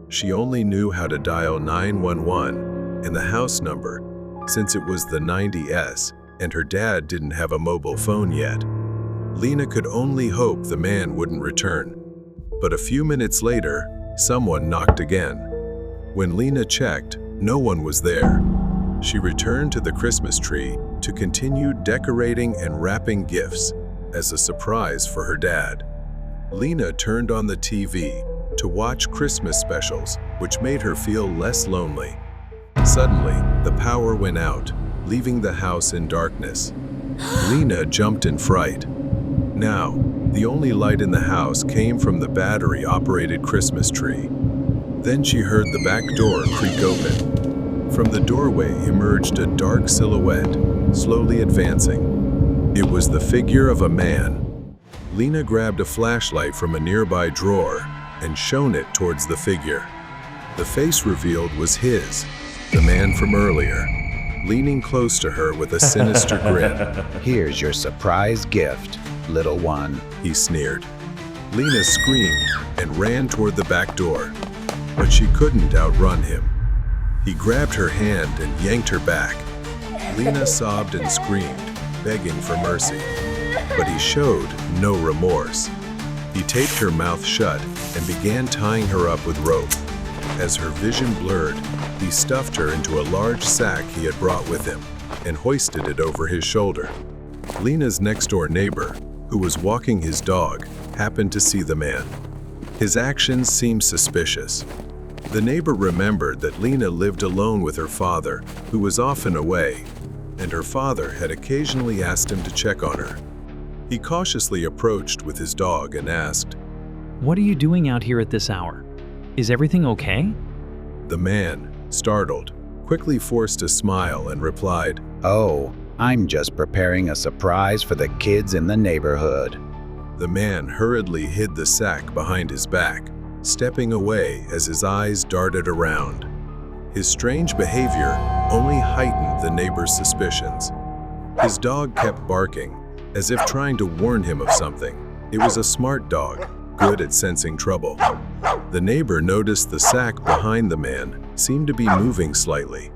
She only knew how to dial 911 and the house number, since it was the 90S and her dad didn't have a mobile phone yet. Lena could only hope the man wouldn't return. But a few minutes later, someone knocked again. When Lena checked, no one was there. She returned to the Christmas tree to continue decorating and wrapping gifts. as a surprise for her dad. Lena turned on the TV to watch Christmas specials, which made her feel less lonely. Suddenly, the power went out, leaving the house in darkness. Lena jumped in fright. Now, the only light in the house came from the battery-operated Christmas tree. Then she heard the back door creak open. From the doorway emerged a dark silhouette, slowly advancing. It was the figure of a man. Lena grabbed a flashlight from a nearby drawer and shone it towards the figure. The face revealed was his, the man from earlier, leaning close to her with a sinister grin. Here's your surprise gift, little one. He sneered. Lena screamed and ran toward the back door, but she couldn't outrun him. He grabbed her hand and yanked her back. Lena sobbed and screamed, begging for mercy, but he showed no remorse. He taped her mouth shut and began tying her up with rope. As her vision blurred, he stuffed her into a large sack he had brought with him and hoisted it over his shoulder. Lena's next-door neighbor, who was walking his dog, happened to see the man. His actions seemed suspicious. The neighbor remembered that Lena lived alone with her father, who was often away, and her father had occasionally asked him to check on her. He cautiously approached with his dog and asked, "What are you doing out here at this hour? Is everything okay?" The man, startled, quickly forced a smile and replied, Oh, I'm just preparing a surprise for the kids in the neighborhood. The man hurriedly hid the sack behind his back, stepping away as his eyes darted around. His strange behavior only heightened the neighbor's suspicions. His dog kept barking, as if trying to warn him of something. It was a smart dog, good at sensing trouble. The neighbor noticed the sack behind the man seemed to be moving slightly.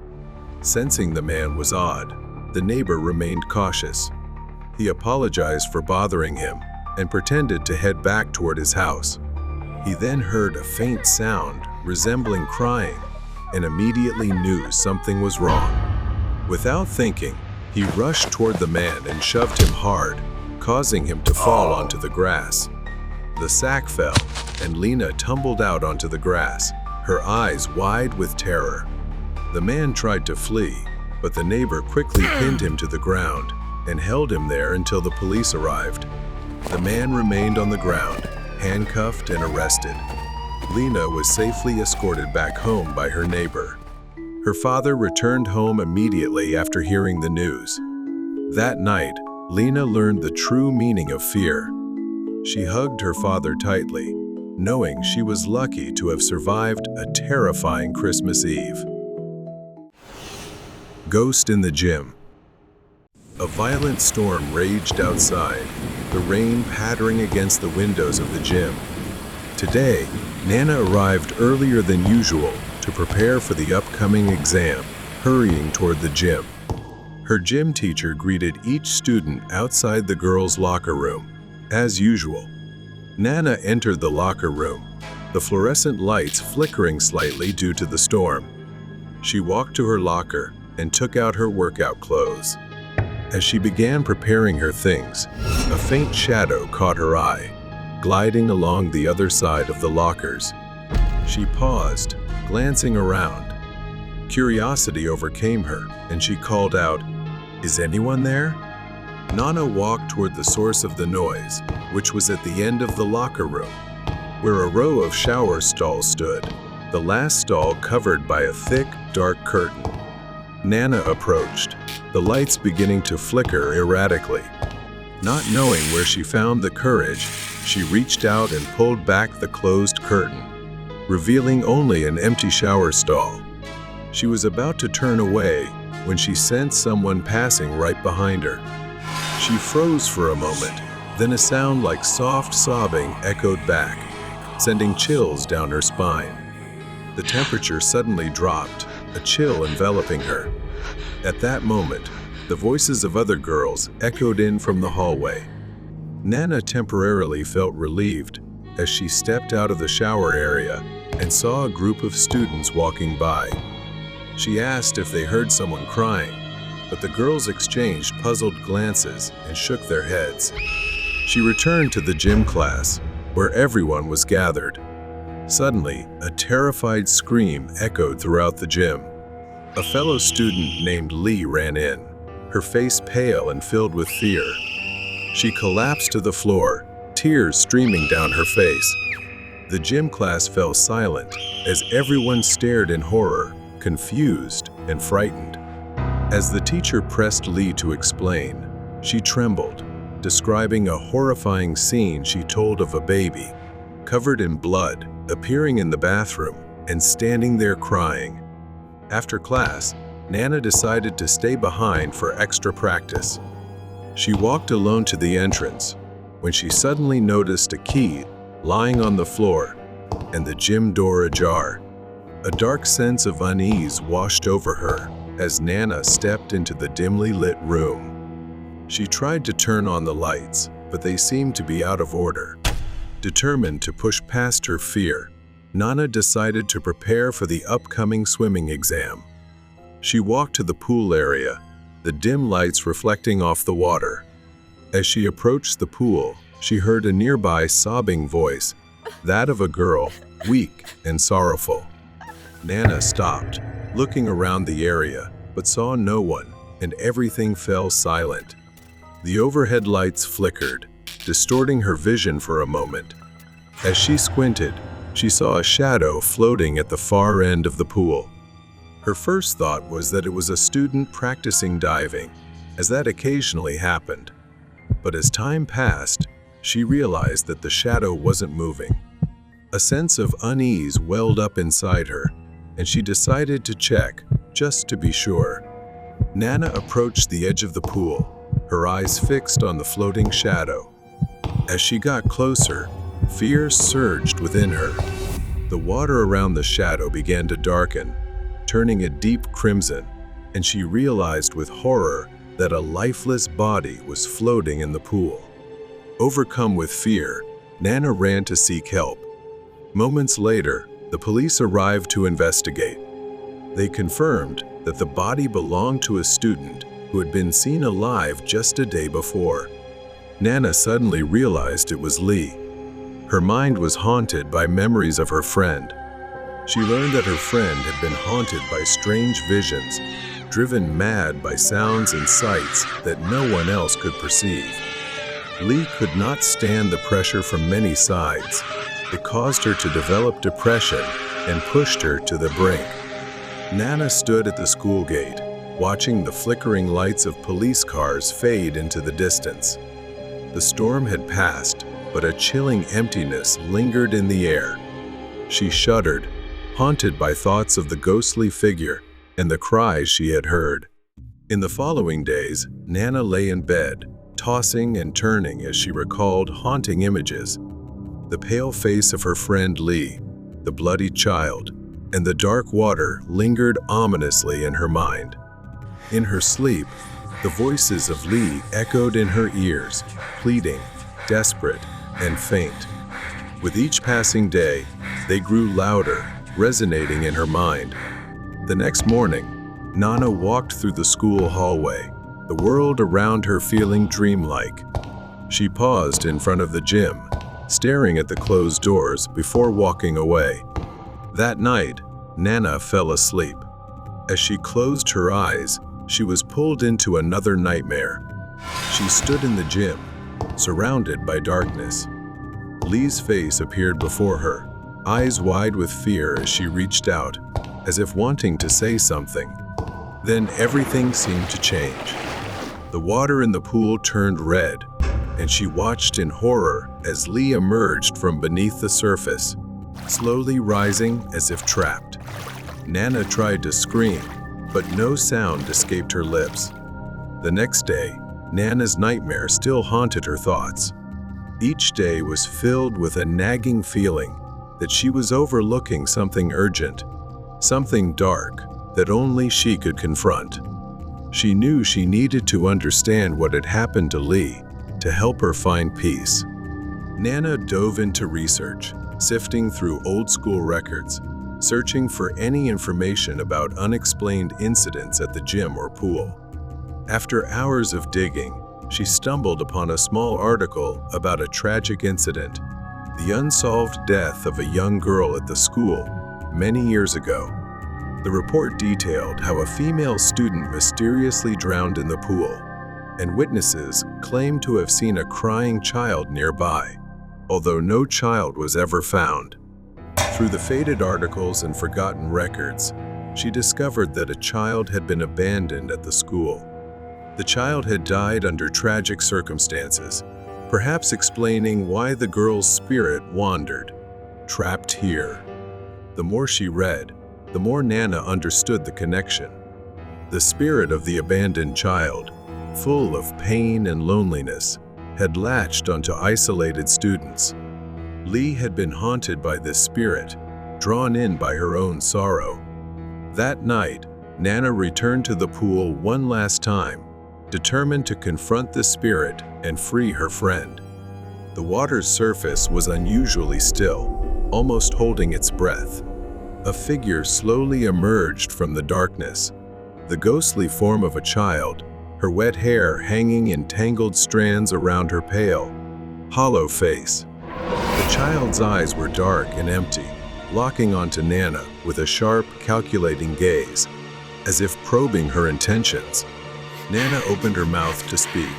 Sensing the man was odd, the neighbor remained cautious. He apologized for bothering him and pretended to head back toward his house. He then heard a faint sound resembling crying and immediately knew something was wrong. Without thinking, he rushed toward the man and shoved him hard, causing him to fall onto the grass. The sack fell, and Lena tumbled out onto the grass, her eyes wide with terror. The man tried to flee, but the neighbor quickly pinned him to the ground and held him there until the police arrived. The man remained on the ground, handcuffed and arrested. Lena was safely escorted back home by her neighbor. Her father returned home immediately after hearing the news. That night, Lena learned the true meaning of fear. She hugged her father tightly, knowing she was lucky to have survived a terrifying Christmas Eve. Ghost in the Gym. A violent storm raged outside, the rain pattering against the windows of the gym. Today, Nana arrived earlier than usual to prepare for the upcoming exam, hurrying toward the gym. Her gym teacher greeted each student outside the girls' locker room. As usual, Nana entered the locker room, the fluorescent lights flickering slightly due to the storm. She walked to her locker and took out her workout clothes. As she began preparing her things, a faint shadow caught her eye, gliding along the other side of the lockers. She paused, glancing around. Curiosity overcame her, and she called out, "Is anyone there?" Nana walked toward the source of the noise, which was at the end of the locker room, where a row of shower stalls stood, the last stall covered by a thick, dark curtain. Nana approached, the lights beginning to flicker erratically. Not knowing where she found the courage, she reached out and pulled back the closed curtain, revealing only an empty shower stall. She was about to turn away when she sensed someone passing right behind her. She froze for a moment, then a sound like soft sobbing echoed back, sending chills down her spine. The temperature suddenly dropped, a chill enveloping her. At that moment, the voices of other girls echoed in from the hallway. Nana temporarily felt relieved as she stepped out of the shower area and saw a group of students walking by. She asked if they heard someone crying, but the girls exchanged puzzled glances and shook their heads. She returned to the gym class, where everyone was gathered. Suddenly, a terrified scream echoed throughout the gym. A fellow student named Lee ran in, her face pale and filled with fear. She collapsed to the floor, tears streaming down her face. The gym class fell silent as everyone stared in horror, confused and frightened. As the teacher pressed Lee to explain, she trembled, describing a horrifying scene she told of a baby, covered in blood, appearing in the bathroom and standing there crying. After class, Nana decided to stay behind for extra practice. She walked alone to the entrance when she suddenly noticed a key lying on the floor and the gym door ajar. A dark sense of unease washed over her as Nana stepped into the dimly lit room. She tried to turn on the lights, but they seemed to be out of order. Determined to push past her fear, Nana decided to prepare for the upcoming swimming exam. She walked to the pool area, the dim lights reflecting off the water. As she approached the pool, she heard a nearby sobbing voice, that of a girl, weak and sorrowful. Nana stopped, looking around the area, but saw no one, and everything fell silent. The overhead lights flickered, distorting her vision for a moment. As she squinted, she saw a shadow floating at the far end of the pool. Her first thought was that it was a student practicing diving, as that occasionally happened. But as time passed, she realized that the shadow wasn't moving. A sense of unease welled up inside her, and she decided to check, just to be sure. Nana approached the edge of the pool, her eyes fixed on the floating shadow. As she got closer, fear surged within her. The water around the shadow began to darken, turning a deep crimson, and she realized with horror that a lifeless body was floating in the pool. Overcome with fear, Nana ran to seek help. Moments later, the police arrived to investigate. They confirmed that the body belonged to a student who had been seen alive just a day before. Nana suddenly realized it was Lee. Her mind was haunted by memories of her friend. She learned that her friend had been haunted by strange visions, driven mad by sounds and sights that no one else could perceive. Lee could not stand the pressure from many sides. It caused her to develop depression and pushed her to the brink. Nana stood at the school gate, watching the flickering lights of police cars fade into the distance. The storm had passed, but a chilling emptiness lingered in the air. She shuddered, haunted by thoughts of the ghostly figure and the cries she had heard. In the following days, Nana lay in bed, tossing and turning as she recalled haunting images. The pale face of her friend Lee, the bloody child, and the dark water lingered ominously in her mind. In her sleep, the voices of Lee echoed in her ears, pleading, desperate, and faint. With each passing day, they grew louder, resonating in her mind. The next morning, Nana walked through the school hallway, the world around her feeling dreamlike. She paused in front of the gym, staring at the closed doors before walking away. That night, Nana fell asleep. As she closed her eyes, she was pulled into another nightmare. She stood in the gym, surrounded by darkness. Lee's face appeared before her, eyes wide with fear as she reached out, as if wanting to say something. Then everything seemed to change. The water in the pool turned red, and she watched in horror as Lee emerged from beneath the surface, slowly rising as if trapped. Nana tried to scream, but no sound escaped her lips. The next day, Nana's nightmare still haunted her thoughts. Each day was filled with a nagging feeling that she was overlooking something urgent, something dark that only she could confront. She knew she needed to understand what had happened to Lee to help her find peace. Nana dove into research, sifting through old school records, searching for any information about unexplained incidents at the gym or pool. After hours of digging, she stumbled upon a small article about a tragic incident, the unsolved death of a young girl at the school many years ago. The report detailed how a female student mysteriously drowned in the pool, and witnesses claimed to have seen a crying child nearby, although no child was ever found. Through the faded articles and forgotten records, she discovered that a child had been abandoned at the school. The child had died under tragic circumstances, perhaps explaining why the girl's spirit wandered, trapped here. The more she read, the more Nana understood the connection. The spirit of the abandoned child, full of pain and loneliness, had latched onto isolated students. Lee had been haunted by this spirit, drawn in by her own sorrow. That night, Nana returned to the pool one last time, determined to confront the spirit and free her friend. The water's surface was unusually still, almost holding its breath. A figure slowly emerged from the darkness, the ghostly form of a child, her wet hair hanging in tangled strands around her pale, hollow face. The child's eyes were dark and empty, locking onto Nana with a sharp, calculating gaze, as if probing her intentions. Nana opened her mouth to speak,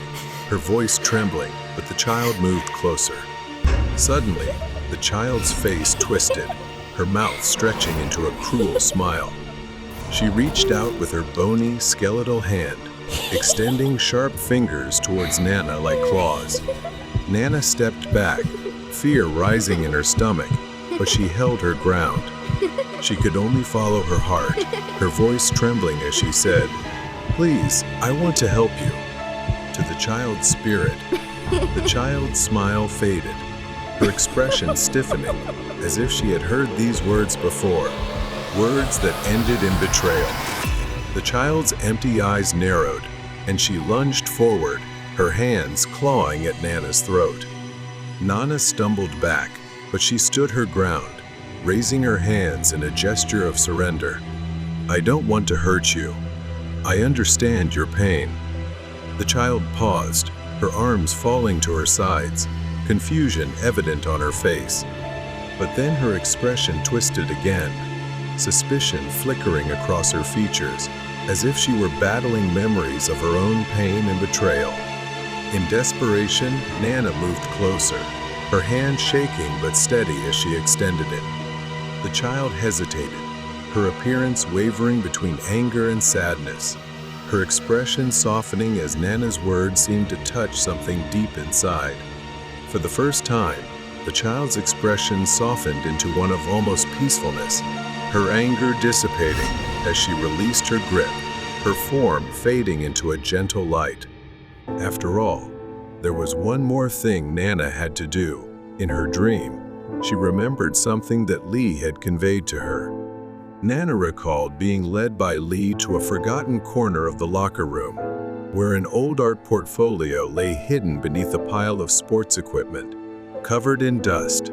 her voice trembling, but the child moved closer. Suddenly, the child's face twisted, her mouth stretching into a cruel smile. She reached out with her bony, skeletal hand, extending sharp fingers towards Nana like claws. Nana stepped back, fear rising in her stomach, but she held her ground. She could only follow her heart, her voice trembling as she said, "Please, I want to help you." To the child's spirit, the child's smile faded, her expression stiffening, as if she had heard these words before, words that ended in betrayal. The child's empty eyes narrowed, and she lunged forward, her hands clawing at Nana's throat. Nana stumbled back, but she stood her ground, raising her hands in a gesture of surrender. "I don't want to hurt you. I understand your pain." The child paused, her arms falling to her sides, confusion evident on her face. But then her expression twisted again, suspicion flickering across her features, as if she were battling memories of her own pain and betrayal. In desperation, Nana moved closer, her hand shaking but steady as she extended it. The child hesitated, her appearance wavering between anger and sadness, her expression softening as Nana's words seemed to touch something deep inside. For the first time, the child's expression softened into one of almost peacefulness, her anger dissipating as she released her grip, her form fading into a gentle light. After all, there was one more thing Nana had to do. In her dream, she remembered something that Lee had conveyed to her. Nana recalled being led by Lee to a forgotten corner of the locker room, where an old art portfolio lay hidden beneath a pile of sports equipment, covered in dust.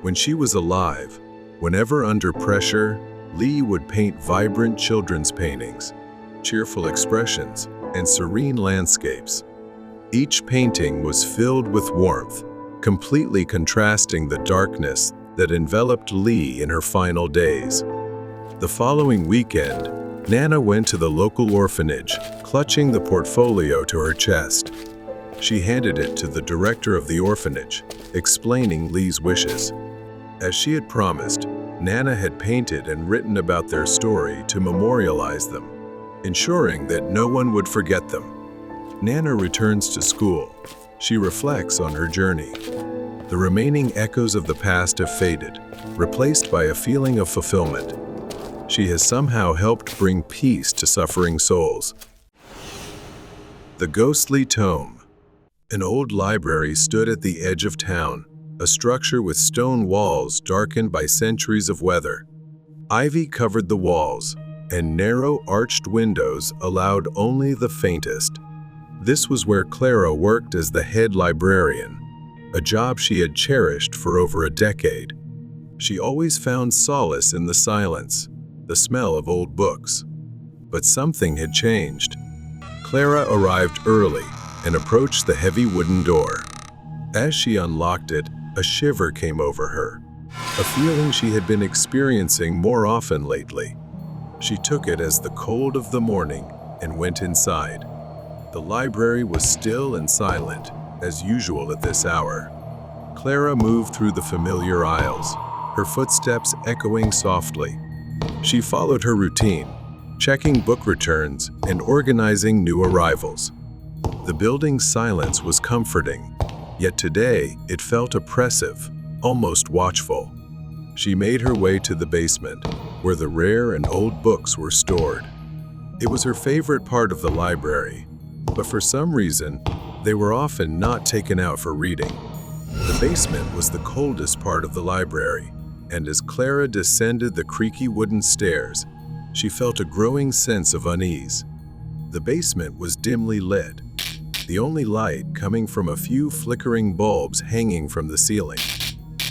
When she was alive, whenever under pressure, Lee would paint vibrant children's paintings, cheerful expressions, and serene landscapes. Each painting was filled with warmth, completely contrasting the darkness that enveloped Lee in her final days. The following weekend, Nana went to the local orphanage, clutching the portfolio to her chest. She handed it to the director of the orphanage, explaining Lee's wishes. As she had promised, Nana had painted and written about their story to memorialize them, ensuring that no one would forget them. Nana returns to school. She reflects on her journey. The remaining echoes of the past have faded, replaced by a feeling of fulfillment. She has somehow helped bring peace to suffering souls. The Ghostly Tome. An old library stood at the edge of town, a structure with stone walls darkened by centuries of weather. Ivy covered the walls, and narrow arched windows allowed only the faintest. This was where Clara worked as the head librarian, a job she had cherished for over a decade. She always found solace in the silence, the smell of old books. But something had changed. Clara arrived early, and approached the heavy wooden door. As she unlocked it, a shiver came over her, a feeling she had been experiencing more often lately. She took it as the cold of the morning and went inside. The library was still and silent, as usual at this hour. Clara moved through the familiar aisles, her footsteps echoing softly. She followed her routine, checking book returns and organizing new arrivals. The building's silence was comforting, yet today it felt oppressive, almost watchful. She made her way to the basement, where the rare and old books were stored. It was her favorite part of the library, but for some reason, they were often not taken out for reading. The basement was the coldest part of the library, and as Clara descended the creaky wooden stairs, she felt a growing sense of unease. The basement was dimly lit, the only light coming from a few flickering bulbs hanging from the ceiling.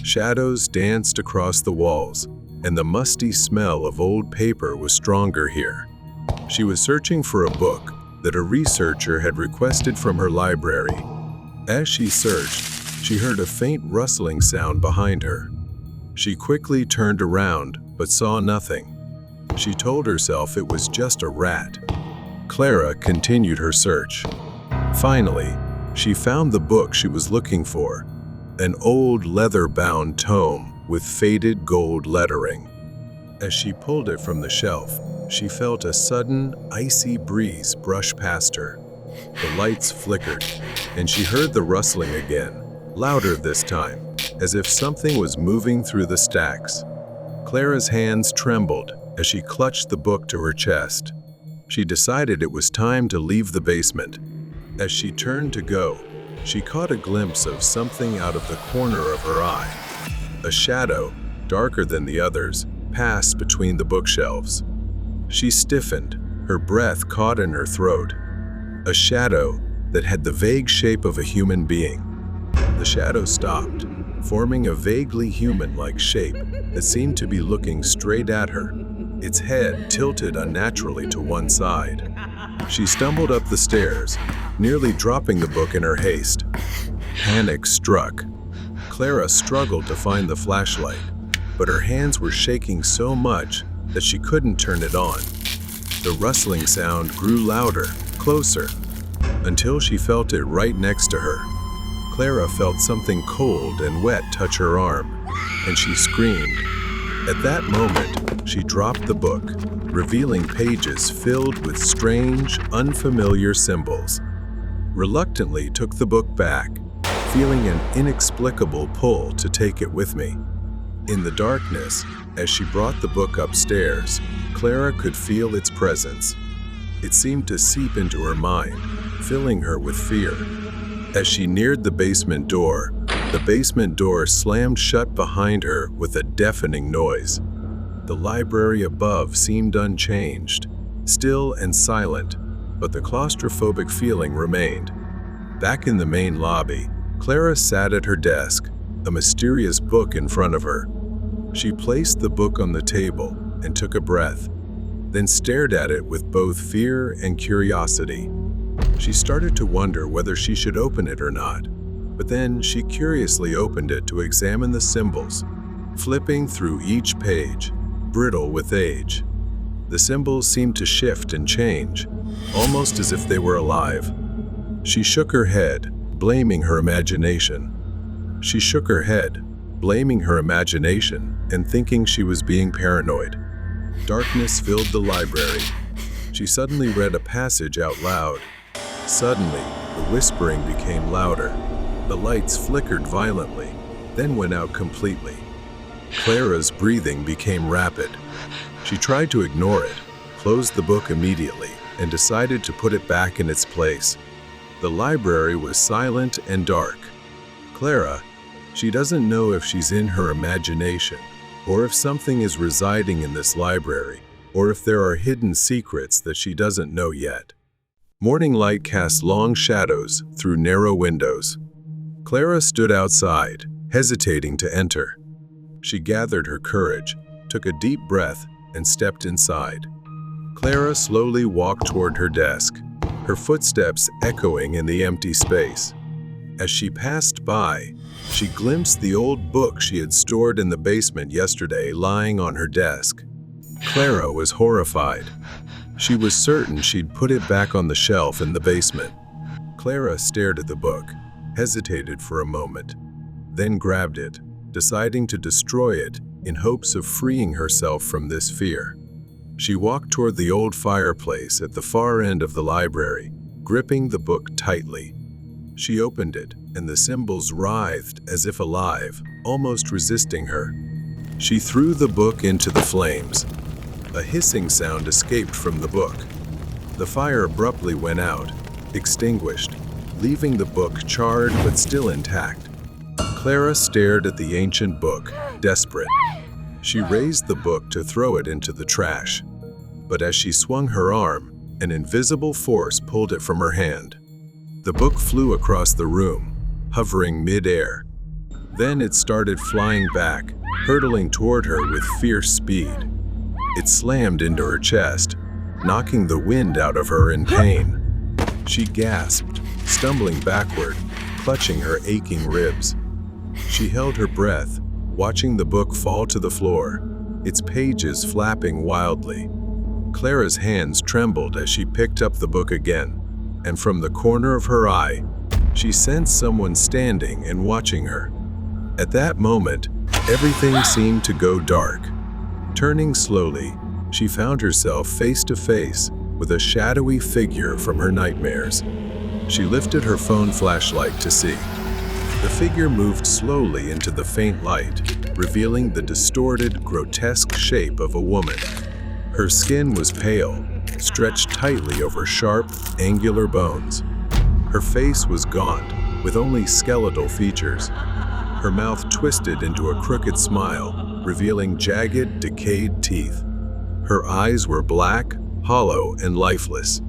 Shadows danced across the walls, and the musty smell of old paper was stronger here. She was searching for a book that a researcher had requested from her library. As she searched, she heard a faint rustling sound behind her. She quickly turned around, but saw nothing. She told herself it was just a rat. Clara continued her search. Finally, she found the book she was looking for, an old leather-bound tome with faded gold lettering. As she pulled it from the shelf, she felt a sudden, icy breeze brush past her. The lights flickered, and she heard the rustling again, louder this time, as if something was moving through the stacks. Clara's hands trembled as she clutched the book to her chest. She decided it was time to leave the basement. As she turned to go, she caught a glimpse of something out of the corner of her eye. A shadow, darker than the others, passed between the bookshelves. She stiffened, her breath caught in her throat. A shadow that had the vague shape of a human being. The shadow stopped, forming a vaguely human-like shape that seemed to be looking straight at her, its head tilted unnaturally to one side. She stumbled up the stairs, nearly dropping the book in her haste. Panic struck. Clara struggled to find the flashlight, but her hands were shaking so much that she couldn't turn it on. The rustling sound grew louder, closer, until she felt it right next to her. Clara felt something cold and wet touch her arm, and she screamed. At that moment, she dropped the book, revealing pages filled with strange, unfamiliar symbols. Reluctantly took the book back, feeling an inexplicable pull to take it with me. In the darkness, as she brought the book upstairs, Clara could feel its presence. It seemed to seep into her mind, filling her with fear. As she neared the basement door slammed shut behind her with a deafening noise. The library above seemed unchanged, still and silent, but the claustrophobic feeling remained. Back in the main lobby, Clara sat at her desk, a mysterious book in front of her. She placed the book on the table and took a breath, then stared at it with both fear and curiosity. She started to wonder whether she should open it or not, but then she curiously opened it to examine the symbols, flipping through each page, brittle with age. The symbols seemed to shift and change, almost as if they were alive. She shook her head, blaming her imagination. And thinking she was being paranoid. Darkness filled the library. She suddenly read a passage out loud. Suddenly, the whispering became louder. The lights flickered violently, then went out completely. Clara's breathing became rapid. She tried to ignore it, closed the book immediately, and decided to put it back in its place. The library was silent and dark. Clara, she doesn't know if she's in her imagination, or if something is residing in this library, or if there are hidden secrets that she doesn't know yet. Morning light cast long shadows through narrow windows. Clara stood outside, hesitating to enter. She gathered her courage, took a deep breath, and stepped inside. Clara slowly walked toward her desk, her footsteps echoing in the empty space. As she passed by, she glimpsed the old book she had stored in the basement yesterday lying on her desk. Clara was horrified. She was certain she'd put it back on the shelf in the basement. Clara stared at the book, hesitated for a moment, then grabbed it, deciding to destroy it in hopes of freeing herself from this fear. She walked toward the old fireplace at the far end of the library, gripping the book tightly. She opened it, and the symbols writhed as if alive, almost resisting her. She threw the book into the flames. A hissing sound escaped from the book. The fire abruptly went out, extinguished, leaving the book charred but still intact. Clara stared at the ancient book, desperate. She raised the book to throw it into the trash. But as she swung her arm, an invisible force pulled it from her hand. The book flew across the room, hovering mid-air. Then it started flying back, hurtling toward her with fierce speed. It slammed into her chest, knocking the wind out of her in pain. She gasped, stumbling backward, clutching her aching ribs. She held her breath, watching the book fall to the floor, its pages flapping wildly. Clara's hands trembled as she picked up the book again, and from the corner of her eye, she sensed someone standing and watching her. At that moment, everything seemed to go dark. Turning slowly, she found herself face to face with a shadowy figure from her nightmares. She lifted her phone flashlight to see. The figure moved slowly into the faint light, revealing the distorted, grotesque shape of a woman. Her skin was pale, stretched tightly over sharp, angular bones. Her face was gaunt, with only skeletal features. Her mouth twisted into a crooked smile, revealing jagged, decayed teeth. Her eyes were black, hollow, and lifeless.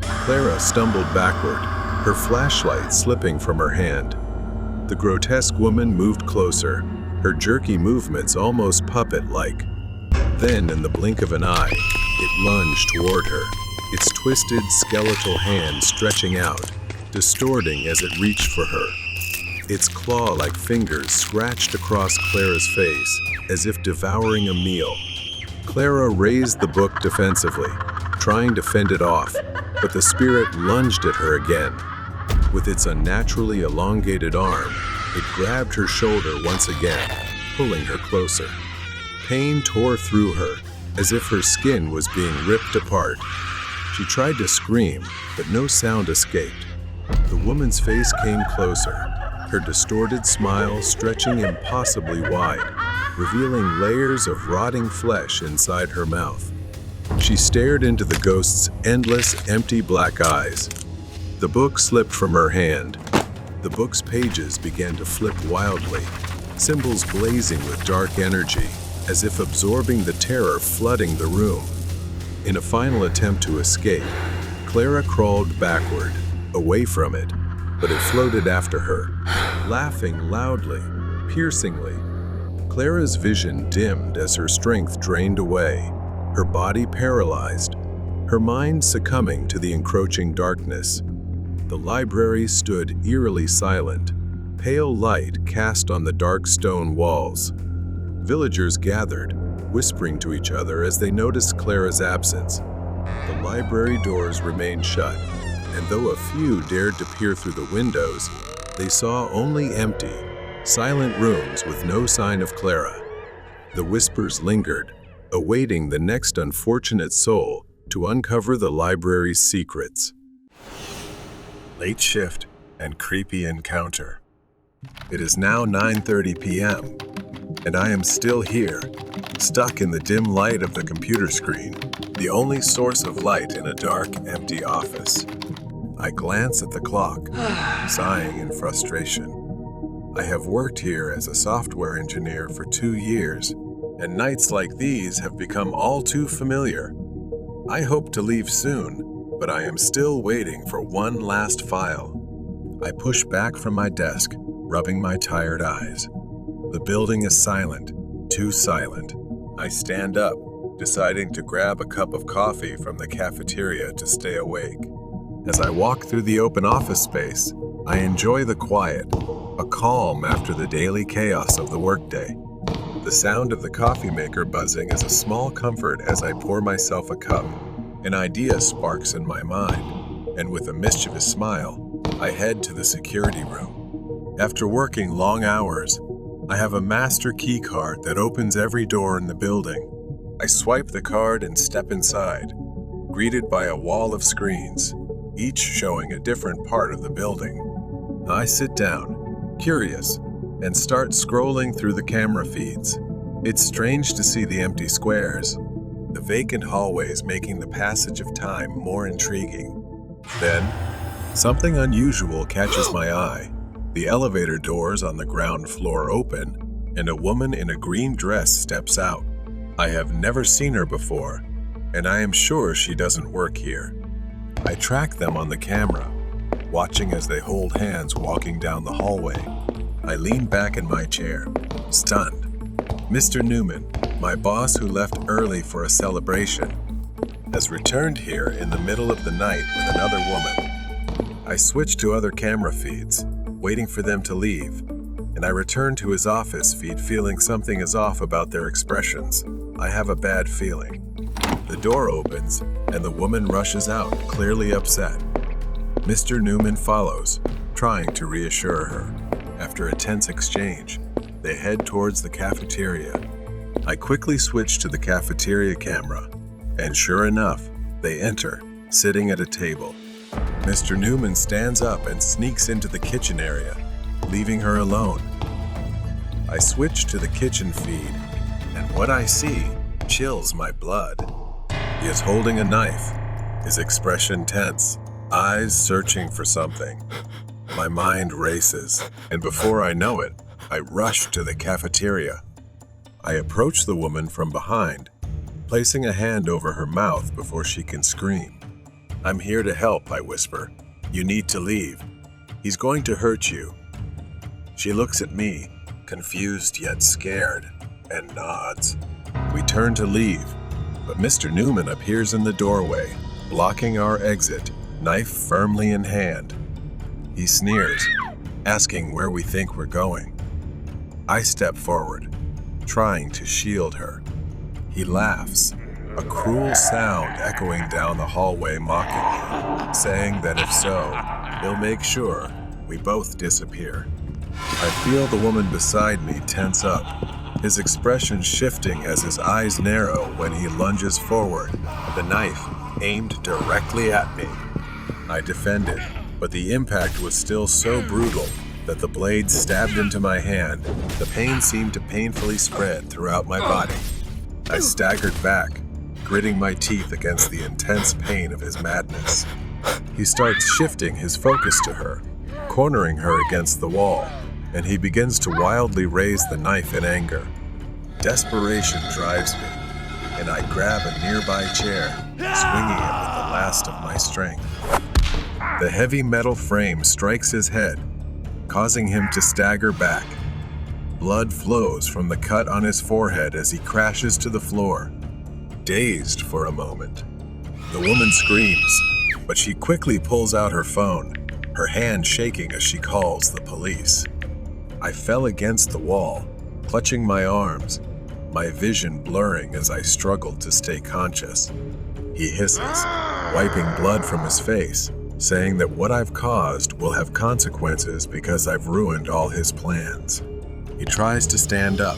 Clara stumbled backward, her flashlight slipping from her hand. The grotesque woman moved closer, her jerky movements almost puppet-like. Then, in the blink of an eye, it lunged toward her, its twisted, skeletal hand stretching out, distorting as it reached for her. Its claw-like fingers scratched across Clara's face, as if devouring a meal. Clara raised the book defensively, trying to fend it off, but the spirit lunged at her again. With its unnaturally elongated arm, it grabbed her shoulder once again, pulling her closer. Pain tore through her, as if her skin was being ripped apart. She tried to scream, but no sound escaped. The woman's face came closer, her distorted smile stretching impossibly wide, revealing layers of rotting flesh inside her mouth. She stared into the ghost's endless, empty black eyes. The book slipped from her hand. The book's pages began to flip wildly, symbols blazing with dark energy, as if absorbing the terror flooding the room. In a final attempt to escape, Clara crawled backward, away from it, but it floated after her, laughing loudly, piercingly. Clara's vision dimmed as her strength drained away, her body paralyzed, her mind succumbing to the encroaching darkness. The library stood eerily silent, pale light cast on the dark stone walls. Villagers gathered, whispering to each other as they noticed Clara's absence. The library doors remained shut, and though a few dared to peer through the windows, they saw only empty, silent rooms with no sign of Clara. The whispers lingered, awaiting the next unfortunate soul to uncover the library's secrets. Late shift and creepy encounter. It is now 9:30 p.m., and I am still here, stuck in the dim light of the computer screen, the only source of light in a dark, empty office. I glance at the clock, sighing in frustration. I have worked here as a software engineer for 2 years, and nights like these have become all too familiar. I hope to leave soon, but I am still waiting for one last file. I push back from my desk, rubbing my tired eyes. The building is silent, too silent. I stand up, deciding to grab a cup of coffee from the cafeteria to stay awake. As I walk through the open office space, I enjoy the quiet, a calm after the daily chaos of the workday. The sound of the coffee maker buzzing is a small comfort as I pour myself a cup. An idea sparks in my mind, and with a mischievous smile, I head to the security room. After working long hours, I have a master key card that opens every door in the building. I swipe the card and step inside, greeted by a wall of screens, each showing a different part of the building. I sit down, curious, and start scrolling through the camera feeds. It's strange to see the empty squares, the vacant hallways making the passage of time more intriguing. Then, something unusual catches my eye. The elevator doors on the ground floor open, and a woman in a green dress steps out. I have never seen her before, and I am sure she doesn't work here. I track them on the camera, watching as they hold hands walking down the hallway. I lean back in my chair, stunned. Mr. Newman, my boss who left early for a celebration, has returned here in the middle of the night with another woman. I switch to other camera feeds, waiting for them to leave, and I return to his office feed feeling something is off about their expressions. I have a bad feeling. The door opens, and the woman rushes out, clearly upset. Mr. Newman follows, trying to reassure her. After a tense exchange, they head towards the cafeteria. I quickly switch to the cafeteria camera, and sure enough, they enter, sitting at a table. Mr. Newman stands up and sneaks into the kitchen area, leaving her alone. I switch to the kitchen feed, and what I see chills my blood. He is holding a knife, his expression tense, eyes searching for something. My mind races, and before I know it, I rush to the cafeteria. I approach the woman from behind, placing a hand over her mouth before she can scream. "I'm here to help," I whisper. "You need to leave. He's going to hurt you." She looks at me, confused yet scared, and nods. We turn to leave, but Mr. Newman appears in the doorway, blocking our exit, knife firmly in hand. He sneers, asking where we think we're going. I step forward, trying to shield her. He laughs, a cruel sound echoing down the hallway mockingly, saying that if so, he'll make sure we both disappear. I feel the woman beside me tense up, his expression shifting as his eyes narrow when he lunges forward, the knife aimed directly at me. I defended, but the impact was still so brutal that the blade stabbed into my hand. The pain seemed to painfully spread throughout my body. I staggered back, gritting my teeth against the intense pain of his madness. He starts shifting his focus to her, cornering her against the wall, and he begins to wildly raise the knife in anger. Desperation drives me, and I grab a nearby chair, swinging it with the last of my strength. The heavy metal frame strikes his head, causing him to stagger back. Blood flows from the cut on his forehead as he crashes to the floor, dazed for a moment. The woman screams, but she quickly pulls out her phone, her hand shaking as she calls the police. I fell against the wall, clutching my arms, my vision blurring as I struggled to stay conscious. He hisses, wiping blood from his face, saying that what I've caused will have consequences because I've ruined all his plans. He tries to stand up,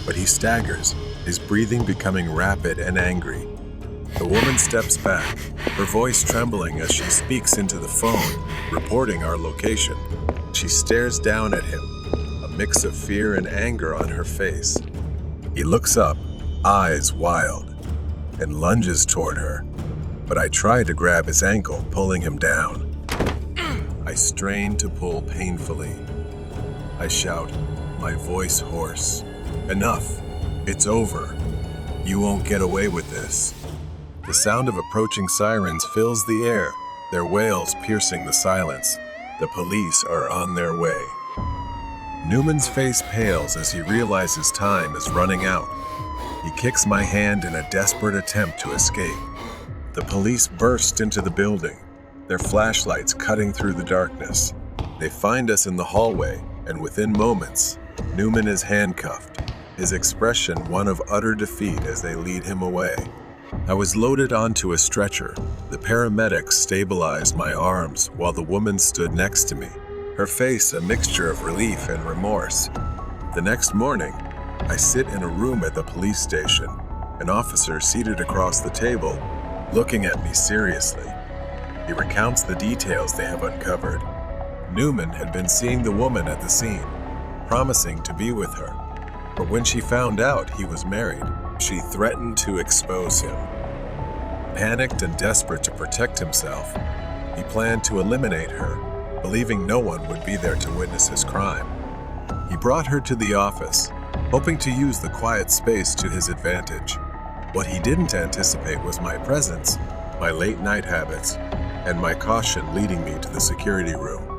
but he staggers, his breathing becoming rapid and angry. The woman steps back, her voice trembling as she speaks into the phone, reporting our location. She stares down at him, a mix of fear and anger on her face. He looks up, eyes wild, and lunges toward her, but I try to grab his ankle, pulling him down. I strain to pull painfully. I shout, my voice hoarse, "Enough! It's over. You won't get away with this." The sound of approaching sirens fills the air, their wails piercing the silence. The police are on their way. Newman's face pales as he realizes time is running out. He kicks my hand in a desperate attempt to escape. The police burst into the building, their flashlights cutting through the darkness. They find us in the hallway, and within moments, Newman is handcuffed, his expression one of utter defeat as they lead him away. I was loaded onto a stretcher. The paramedics stabilized my arms while the woman stood next to me, her face a mixture of relief and remorse. The next morning, I sit in a room at the police station, an officer seated across the table, looking at me seriously. He recounts the details they have uncovered. Newman had been seeing the woman at the scene, promising to be with her. But when she found out he was married, she threatened to expose him. Panicked and desperate to protect himself, he planned to eliminate her, believing no one would be there to witness his crime. He brought her to the office, hoping to use the quiet space to his advantage. What he didn't anticipate was my presence, my late-night habits, and my caution leading me to the security room.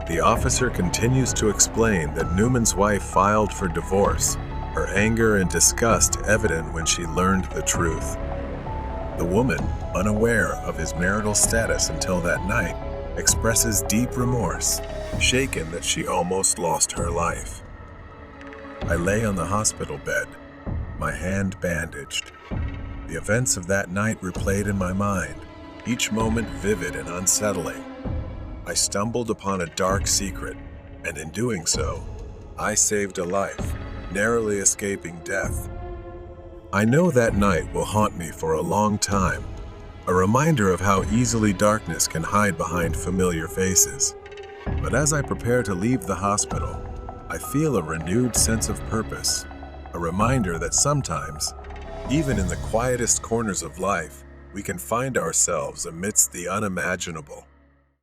The officer continues to explain that Newman's wife filed for divorce, her anger and disgust evident when she learned the truth. The woman, unaware of his marital status until that night, expresses deep remorse, shaken that she almost lost her life. I lay on the hospital bed, my hand bandaged. The events of that night replayed in my mind, each moment vivid and unsettling. I stumbled upon a dark secret, and in doing so, I saved a life, narrowly escaping death. I know that night will haunt me for a long time, a reminder of how easily darkness can hide behind familiar faces. But as I prepare to leave the hospital, I feel a renewed sense of purpose, a reminder that sometimes, even in the quietest corners of life, we can find ourselves amidst the unimaginable.